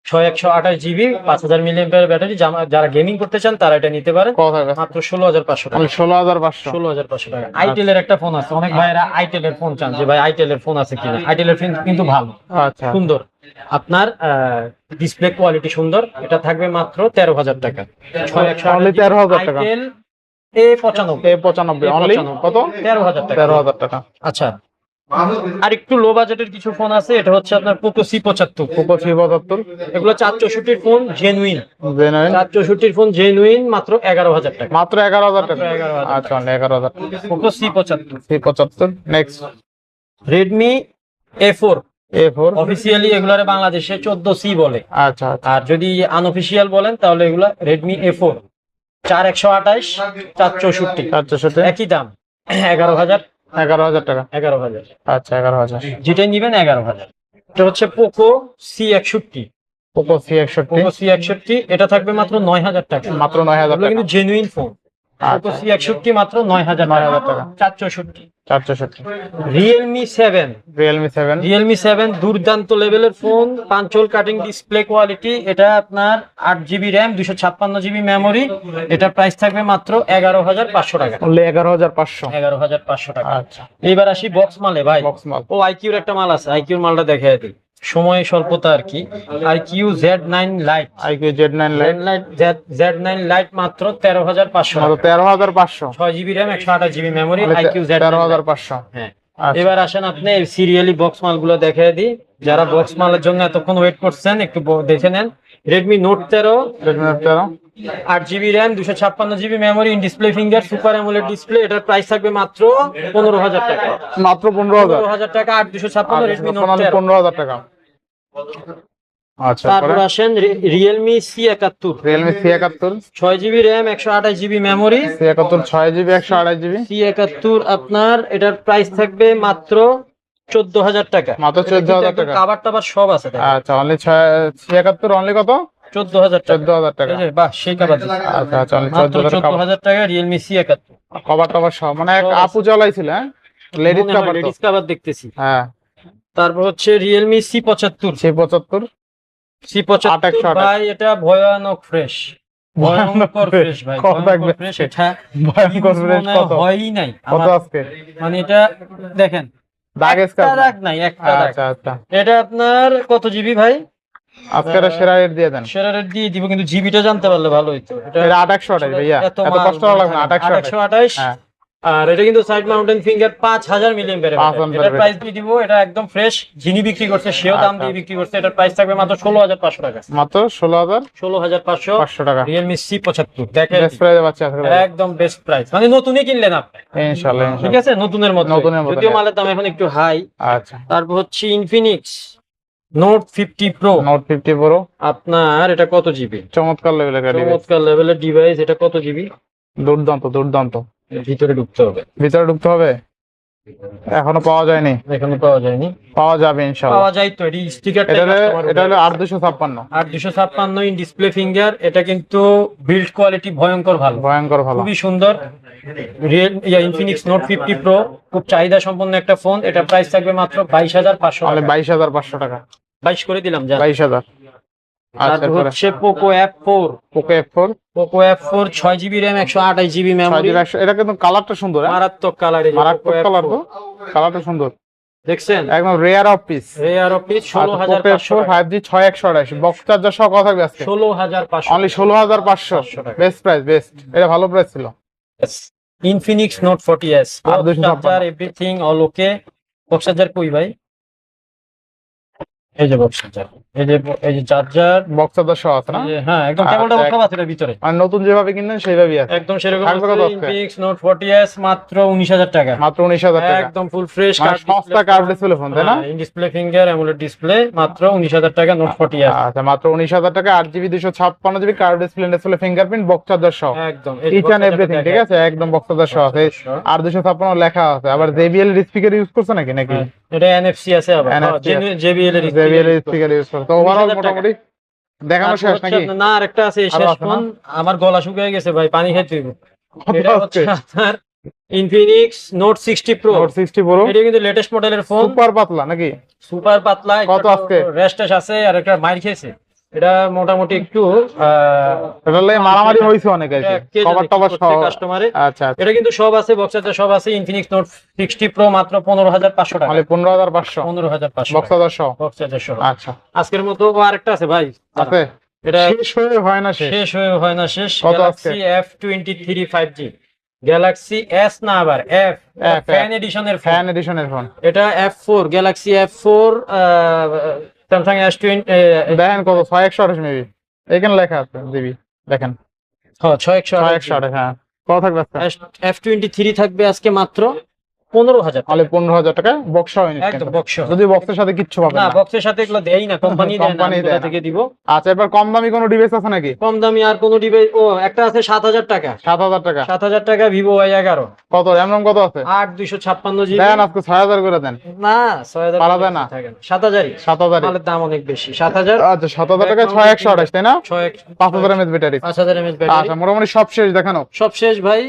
Speaker 4: 128 GB, 5000 milliampere battery. যারা গেমিং করতে চান তারা এটা নিতে পারে,
Speaker 3: কত টাকা?
Speaker 4: মাত্র 16,500 টাকা।
Speaker 3: অনলি 16,500।
Speaker 4: 16,500 টাকা। আইটেলের একটা ফোন আছে, অনেক ভাইয়েরা আইটেলের ফোন চান যে ভাই আইটেলের ফোন আছে কিনা। আইটেলের ফোন কিন্তু ভালো,
Speaker 3: আচ্ছা,
Speaker 4: সুন্দর, আপনার ডিসপ্লে কোয়ালিটি সুন্দর। এটা থাকবে মাত্র 13,000 টাকা।
Speaker 3: Only 13,000 টাকা।
Speaker 4: আইটেল A95
Speaker 3: A95 অনলি কত?
Speaker 4: 13,000 টাকা।
Speaker 3: 13,000 টাকা।
Speaker 4: আচ্ছা, আর একটু লো বাজেটের কিছু ফোন আছে, এটা হচ্ছে আপনার পোকো C75।
Speaker 3: Poco C75
Speaker 4: এগুলো 464 phone, genuine
Speaker 3: genuine,
Speaker 4: 464 phone genuine, মাত্র 11,000 টাকা।
Speaker 3: মাত্র 11,000 টাকা।
Speaker 4: 11,000 টাকা।
Speaker 3: আচ্ছা, অনলি 11,000 টাকা।
Speaker 4: Poco C75।
Speaker 3: C75 next
Speaker 4: Redmi A4,
Speaker 3: A4।
Speaker 4: Officially এগুলারে বাংলাদেশে 14C বলে,
Speaker 3: আচ্ছা আচ্ছা,
Speaker 4: আর যদি আনঅফিসিয়াল বলেন তাহলে এগুলা রেডমি A4, 4128, 464,
Speaker 3: 464,
Speaker 4: একই দাম, 11,000।
Speaker 3: 11,000 টাকা।
Speaker 4: 11,000
Speaker 3: আচ্ছা, 11,000।
Speaker 4: যেটাই নিবেন 11,000। এটা হচ্ছে Poco C61।
Speaker 3: Poco C61
Speaker 4: Poco C61 এটা থাকবে মাত্র 9,000 টাকা।
Speaker 3: মাত্র 9,000
Speaker 4: এগুলো
Speaker 3: টাকা।
Speaker 4: কিন্তু জেনুইন ফোন। পোকো
Speaker 3: আচ্ছা,
Speaker 4: C61 মাত্র 9,000 টাকা। 464।
Speaker 3: 464।
Speaker 4: Realme 7,
Speaker 3: Realme 7।
Speaker 4: রিয়েলমি 7 দুর্দান্ত লেভেলের ফোন, পাঞ্চল কাটিং ডিসপ্লে কোয়ালিটি। এটা আপনার 8 জিবি র্যাম, 256 জিবি মেমোরি। এটা প্রাইস থাকবে মাত্র 11,500 টাকা।
Speaker 3: অনলি 11,500।
Speaker 4: 11,500 টাকা।
Speaker 3: আচ্ছা,
Speaker 4: এইবার আসি বক্স মালে ভাই।
Speaker 3: বক্স মাল।
Speaker 4: ও আইকিউর একটা মাল আছে, আইকিউর মালটা দেখাই দিই, সময় স্বল্পতা আর কি। IQ Z9 lite,
Speaker 3: IQ Z9 Lite
Speaker 4: Z9 lite মাত্র 13,500
Speaker 3: মাত্র
Speaker 4: টাকা।
Speaker 3: 13,500।
Speaker 4: 6 GB RAM, 128 GB memory, IQ Z9
Speaker 3: 13,500।
Speaker 4: হ্যাঁ।
Speaker 3: আচ্ছা।
Speaker 4: এবার আসেন আপনি সিরিয়ালি বক্স মালগুলো দেখাই দিই। যারা বক্স মালের জন্য এতক্ষণ ওয়েট করছেন একটু দেখে নেন। Redmi note 13,
Speaker 3: Redmi Note 13
Speaker 4: 8 GB RAM, 256 GB memory, in display finger, super AMOLED display. এটার প্রাইস থাকবে মাত্র 15,000 টাকা।
Speaker 3: মাত্র 15,000।
Speaker 4: 15,000 টাকা, 8 256 রেডমি নোট 13।
Speaker 3: 15,000 টাকা। আচ্ছা,
Speaker 4: তারপর আসেন Realme C71,
Speaker 3: Realme C71
Speaker 4: 6 GB RAM, 128 GB memory.
Speaker 3: C71 6 GB 128 GB
Speaker 4: C71 আপনার এটার প্রাইস থাকবে মাত্র 14,000 টাকা।
Speaker 3: মাত্র 14,000 টাকা।
Speaker 4: কাবার টাবার সব আছে,
Speaker 3: আচ্ছা, অনলি C71 অনলি কত?
Speaker 4: 14,000 টাকা।
Speaker 3: 14,000 টাকা।
Speaker 4: এই যে, বাহ, সেই কাবার দিচ্ছে।
Speaker 3: আচ্ছা আচ্ছা, অনলি
Speaker 4: মাত্র
Speaker 3: 14,000 টাকা।
Speaker 4: 14,000 টাকা রিয়েলমি C71।
Speaker 3: কভার টভার সব, মানে এক
Speaker 4: সব আছে।
Speaker 3: আপু চালাইছিল, হ্যাঁ, লেডিস কভার তো।
Speaker 4: লেডিস কাবার দেখতেছি।
Speaker 3: হ্যাঁ,
Speaker 4: তারপর হচ্ছে রিয়েলমি C75।
Speaker 3: C75
Speaker 4: C75 ভাই, এটা ভয়ানক ফ্রেশ, ভয়ঙ্কর ফ্রেশ ভাই,
Speaker 3: কত
Speaker 4: ভয়ঙ্কর
Speaker 3: থাকবে?
Speaker 4: ফ্রেশ। এটা
Speaker 3: ভয়ঙ্কর
Speaker 4: use
Speaker 3: ফ্রেশ
Speaker 4: মনে
Speaker 3: কত?
Speaker 4: হয়ই নাই
Speaker 3: কত
Speaker 4: আমার।
Speaker 3: আজকে?
Speaker 4: মানে এটা দেখেন,
Speaker 3: দাগ
Speaker 4: একটা
Speaker 3: স্কার?
Speaker 4: দাগ নাই, একটা দাগ।
Speaker 3: আচ্ছা আচ্ছা,
Speaker 4: এটা আপনার কত জিবি ভাই?
Speaker 3: আজকে এটা সেরা রেট দিয়ে দেন।
Speaker 4: সেরা রেট দিয়ে দিব, কিন্তু জিবিটা জানতে পারলে ভালো হইতো।
Speaker 3: এটা 2828 ভাইয়া,
Speaker 4: এত
Speaker 3: এত
Speaker 4: মাল
Speaker 3: কষ্ট লাগবে না। 2828।
Speaker 4: 828।
Speaker 3: হ্যাঁ,
Speaker 4: আর এটা কিন্তু সাইড মাউন্টেন ফিঙ্গার 5,000 মিলিঅ্যাম্পিয়ার।
Speaker 3: 5,000
Speaker 4: এটার প্রাইস দিয়ে দিব, এটা একদম ফ্রেশ, যিনি বিক্রি করছে সেও দাম
Speaker 3: আচ্ছা।
Speaker 4: দিয়ে বিক্রি করছে। এটার প্রাইস থাকবে মাত্র 16,500 টাকা।
Speaker 3: মাত্র
Speaker 4: 16,500
Speaker 3: টাকা।
Speaker 4: রিয়েলমি C75 দেখেন,
Speaker 3: বেস্ট প্রাইসে পাচ্ছি আজকে ভাইয়া।
Speaker 4: একদম বেস্ট প্রাইস, মানে নতুনই কিনলেন আপনি।
Speaker 3: ইনশাআল্লাহ
Speaker 4: ঠিক
Speaker 3: ইনশাআল্লাহ।
Speaker 4: আছে, নতুনের মতো,
Speaker 3: নতুনের মতো,
Speaker 4: যদিও
Speaker 3: হ্যাঁ।
Speaker 4: মালের দাম এখন একটু হাই।
Speaker 3: আচ্ছা,
Speaker 4: তারপর হচ্ছে Infinix note 50 pro.
Speaker 3: Note 50 Pro
Speaker 4: আপনার এটা কত জিবি?
Speaker 3: চমৎকার লেভেলের গাড়ি,
Speaker 4: চমৎকার লেভেলের ডিভাইস। এটা কত জিবি?
Speaker 3: দুর্দান্ত দুর্দান্ত।
Speaker 4: ভিতরে ঢুকতে হবে,
Speaker 3: ভিতরে ঢুকতে হবে, এখনো পাওয়া যায়নি,
Speaker 4: এখানে পাওয়া যায়নি।
Speaker 3: পাওয়া যাবে ইনশাআল্লাহ।
Speaker 4: পাওয়া যায় তো, এটি স্টিকারটা
Speaker 3: এটা হলো 8256।
Speaker 4: 8 256 ইন ডিসপ্লে ফিঙ্গার। এটা কিন্তু বিল্ড কোয়ালিটি ভয়ঙ্কর ভালো,
Speaker 3: ভয়ঙ্কর ভালো।
Speaker 4: খুবই সুন্দর। ইনফিনিক্স নোট 50 প্রো খুব চাহিদা সম্পন্ন একটা ফোন। এটা প্রাইস থাকবে মাত্র 22,500
Speaker 3: তাহলে
Speaker 4: টাকা।
Speaker 3: 22,500 টাকা।
Speaker 4: 22 করে দিলাম যা।
Speaker 3: 22,000। আচ্ছা,
Speaker 4: তারপর
Speaker 3: এরপরে?
Speaker 4: হচ্ছে Poco F4,
Speaker 3: Poco F4
Speaker 4: Poco F4 6GB RAM 128GB memory,
Speaker 3: 6GB, এটা কিন্তু কালারটা সুন্দর, হ্যাঁ?
Speaker 4: মারাত্মক কালার।
Speaker 3: মারাত্মক কালার তো, কালারটা সুন্দর
Speaker 4: দেখছেন,
Speaker 3: একদম rare of piece.
Speaker 4: Rare of piece, 16500 টাকা,
Speaker 3: 5G 6128 বক্স চার্জার সহ কথা হবে আজকে
Speaker 4: 16500,
Speaker 3: অনলি 16500,
Speaker 4: টাকা।
Speaker 3: বেস্ট প্রাইস, বেস্ট, এটা ভালো প্রাইস ছিল।
Speaker 4: ইনফিনিক্স নোট 40s,
Speaker 3: আর
Speaker 4: box
Speaker 3: 256
Speaker 4: charger everything all okay. Box charger কই ভাই? এই যে বক্স চার্জার, এই যে চার্জার,
Speaker 3: বক্স চার্জার সহ আছে না?
Speaker 4: হ্যাঁ একদম কেবলটা
Speaker 3: আচ্ছা,
Speaker 4: সব আছে এর ভিতরে,
Speaker 3: আর নতুন যেভাবে কিনলেন সেইভাবেই আছে,
Speaker 4: একদম সেরকম
Speaker 3: থাকবে কত
Speaker 4: আছে।
Speaker 3: আজকে?
Speaker 4: ইনফিনিক্স নোট 40s মাত্র 19000 টাকা,
Speaker 3: মাত্র 19000 টাকা,
Speaker 4: একদম ফুল ফ্রেশ
Speaker 3: মানে সস্তা কার্ভ ডিসপ্লে ফোন, তাই না?
Speaker 4: In display finger AMOLED display, মাত্র 19000 টাকা নোট 40s।
Speaker 3: আচ্ছা, মাত্র 19000 টাকা, 8GB 256GB curve display fingerprint box charger সহ,
Speaker 4: একদম
Speaker 3: ইচ এন্ড এভরিথিং, ঠিক আছে, একদম বক্স চার্জার সহ আছে, আর 256 লেখা আছে। আবার JBL এর স্পিকার ইউজ করছে নাকি?
Speaker 4: এটা NFC আছে আবার,
Speaker 3: NFC
Speaker 4: JBL এর
Speaker 3: JBL এর স্পিকার ইউজ করছে, তো ওভারঅল মোটামুটি দেখানো শেষ নাকি?
Speaker 4: না আরেকটা আছে,
Speaker 3: আরো
Speaker 4: শেষ
Speaker 3: আছে না?
Speaker 4: ফোন, আমার গলা শুকিয়ে গেছে ভাই, পানি খাইতে হইব।
Speaker 3: কত
Speaker 4: এটা
Speaker 3: আজকে?
Speaker 4: হচ্ছে আপনার Infinix note 60 pro,
Speaker 3: note 60 pro,
Speaker 4: এটা কিন্তু লেটেস্ট মডেলের ফোন,
Speaker 3: সুপার পাতলা নাকি?
Speaker 4: সুপার পাতলা,
Speaker 3: কত আজকে?
Speaker 4: রেস্ট আছে আর একটা মাইর খেয়েছে। এটা মোটামুটি একটু
Speaker 3: এটা লাগে মারামারি হইছে অনেক আছে, কভার টভার সহ।
Speaker 4: কাস্টমারে।
Speaker 3: আচ্ছা,
Speaker 4: এটা কিন্তু সব আছে, বক্স চার্জার সব আছে। ইনফিনিক্স নোট 60 প্রো মাত্র 15500 টাকা,
Speaker 3: মানে 15500
Speaker 4: 15500
Speaker 3: বক্স চার্জার সহ।
Speaker 4: বক্স চার্জার সহ।
Speaker 3: আচ্ছা,
Speaker 4: আজকের মতো আরেকটা আছে ভাই,
Speaker 3: আছে,
Speaker 4: এটা
Speaker 3: শেষ হয়ে হয় না শেষ।
Speaker 4: শেষ হয়ে হয় না শেষ।
Speaker 3: কত আজকে?
Speaker 4: Galaxy F23 5G, Galaxy S না আবার F, ফ্যান এডিশনের ফোন।
Speaker 3: ফ্যান এডিশনের ফোন,
Speaker 4: এটা F4, Galaxy F4, Samsung S20,
Speaker 3: দেখেন কত, 6128 মেবি, এখানে লেখা আছে জিবি, দেখেন
Speaker 4: 6128।
Speaker 3: হ্যাঁ। কত থাকবে আজকে?
Speaker 4: F23 থাকবে আজকে মাত্র 15000
Speaker 3: তাহলে 15000 টাকা বক্স সহ নিচ্ছেন।
Speaker 4: একদম বক্স।
Speaker 3: যদি বক্সের সাথে কিচ্ছু পাবেন
Speaker 4: না
Speaker 3: না।
Speaker 4: বক্সের সাথে এগুলো দেই না, কোম্পানি দেয় না,
Speaker 3: কোম্পানি
Speaker 4: আমি
Speaker 3: দেয়
Speaker 4: কোথা
Speaker 3: না।
Speaker 4: থেকে দিব?
Speaker 3: আচ্ছা, এবার কম দামি কোনো ডিভাইস আছে নাকি?
Speaker 4: কম দামি আর কোন ডিভাইস? ও একটা আছে 7000 টাকা,
Speaker 3: 7000 টাকা।
Speaker 4: 7000 টাকা ভিভো Y11,
Speaker 3: কত র্যাম কত আছে?
Speaker 4: 8256
Speaker 3: দেন
Speaker 4: জিবি।
Speaker 3: আজকে 6000 করে দেন।
Speaker 4: না 6000
Speaker 3: পারা যায় না?
Speaker 4: 7000ই
Speaker 3: 7000
Speaker 4: মালের দাম অনেক বেশি। 7000,
Speaker 3: আচ্ছা, 7000 টাকা 6128, তাই না? 5000 mAh ব্যাটারি।
Speaker 4: 5000 mAh battery.
Speaker 3: আচ্ছা, মোটামুটি সব শেষ দেখানো।
Speaker 4: সব শেষ ভাই।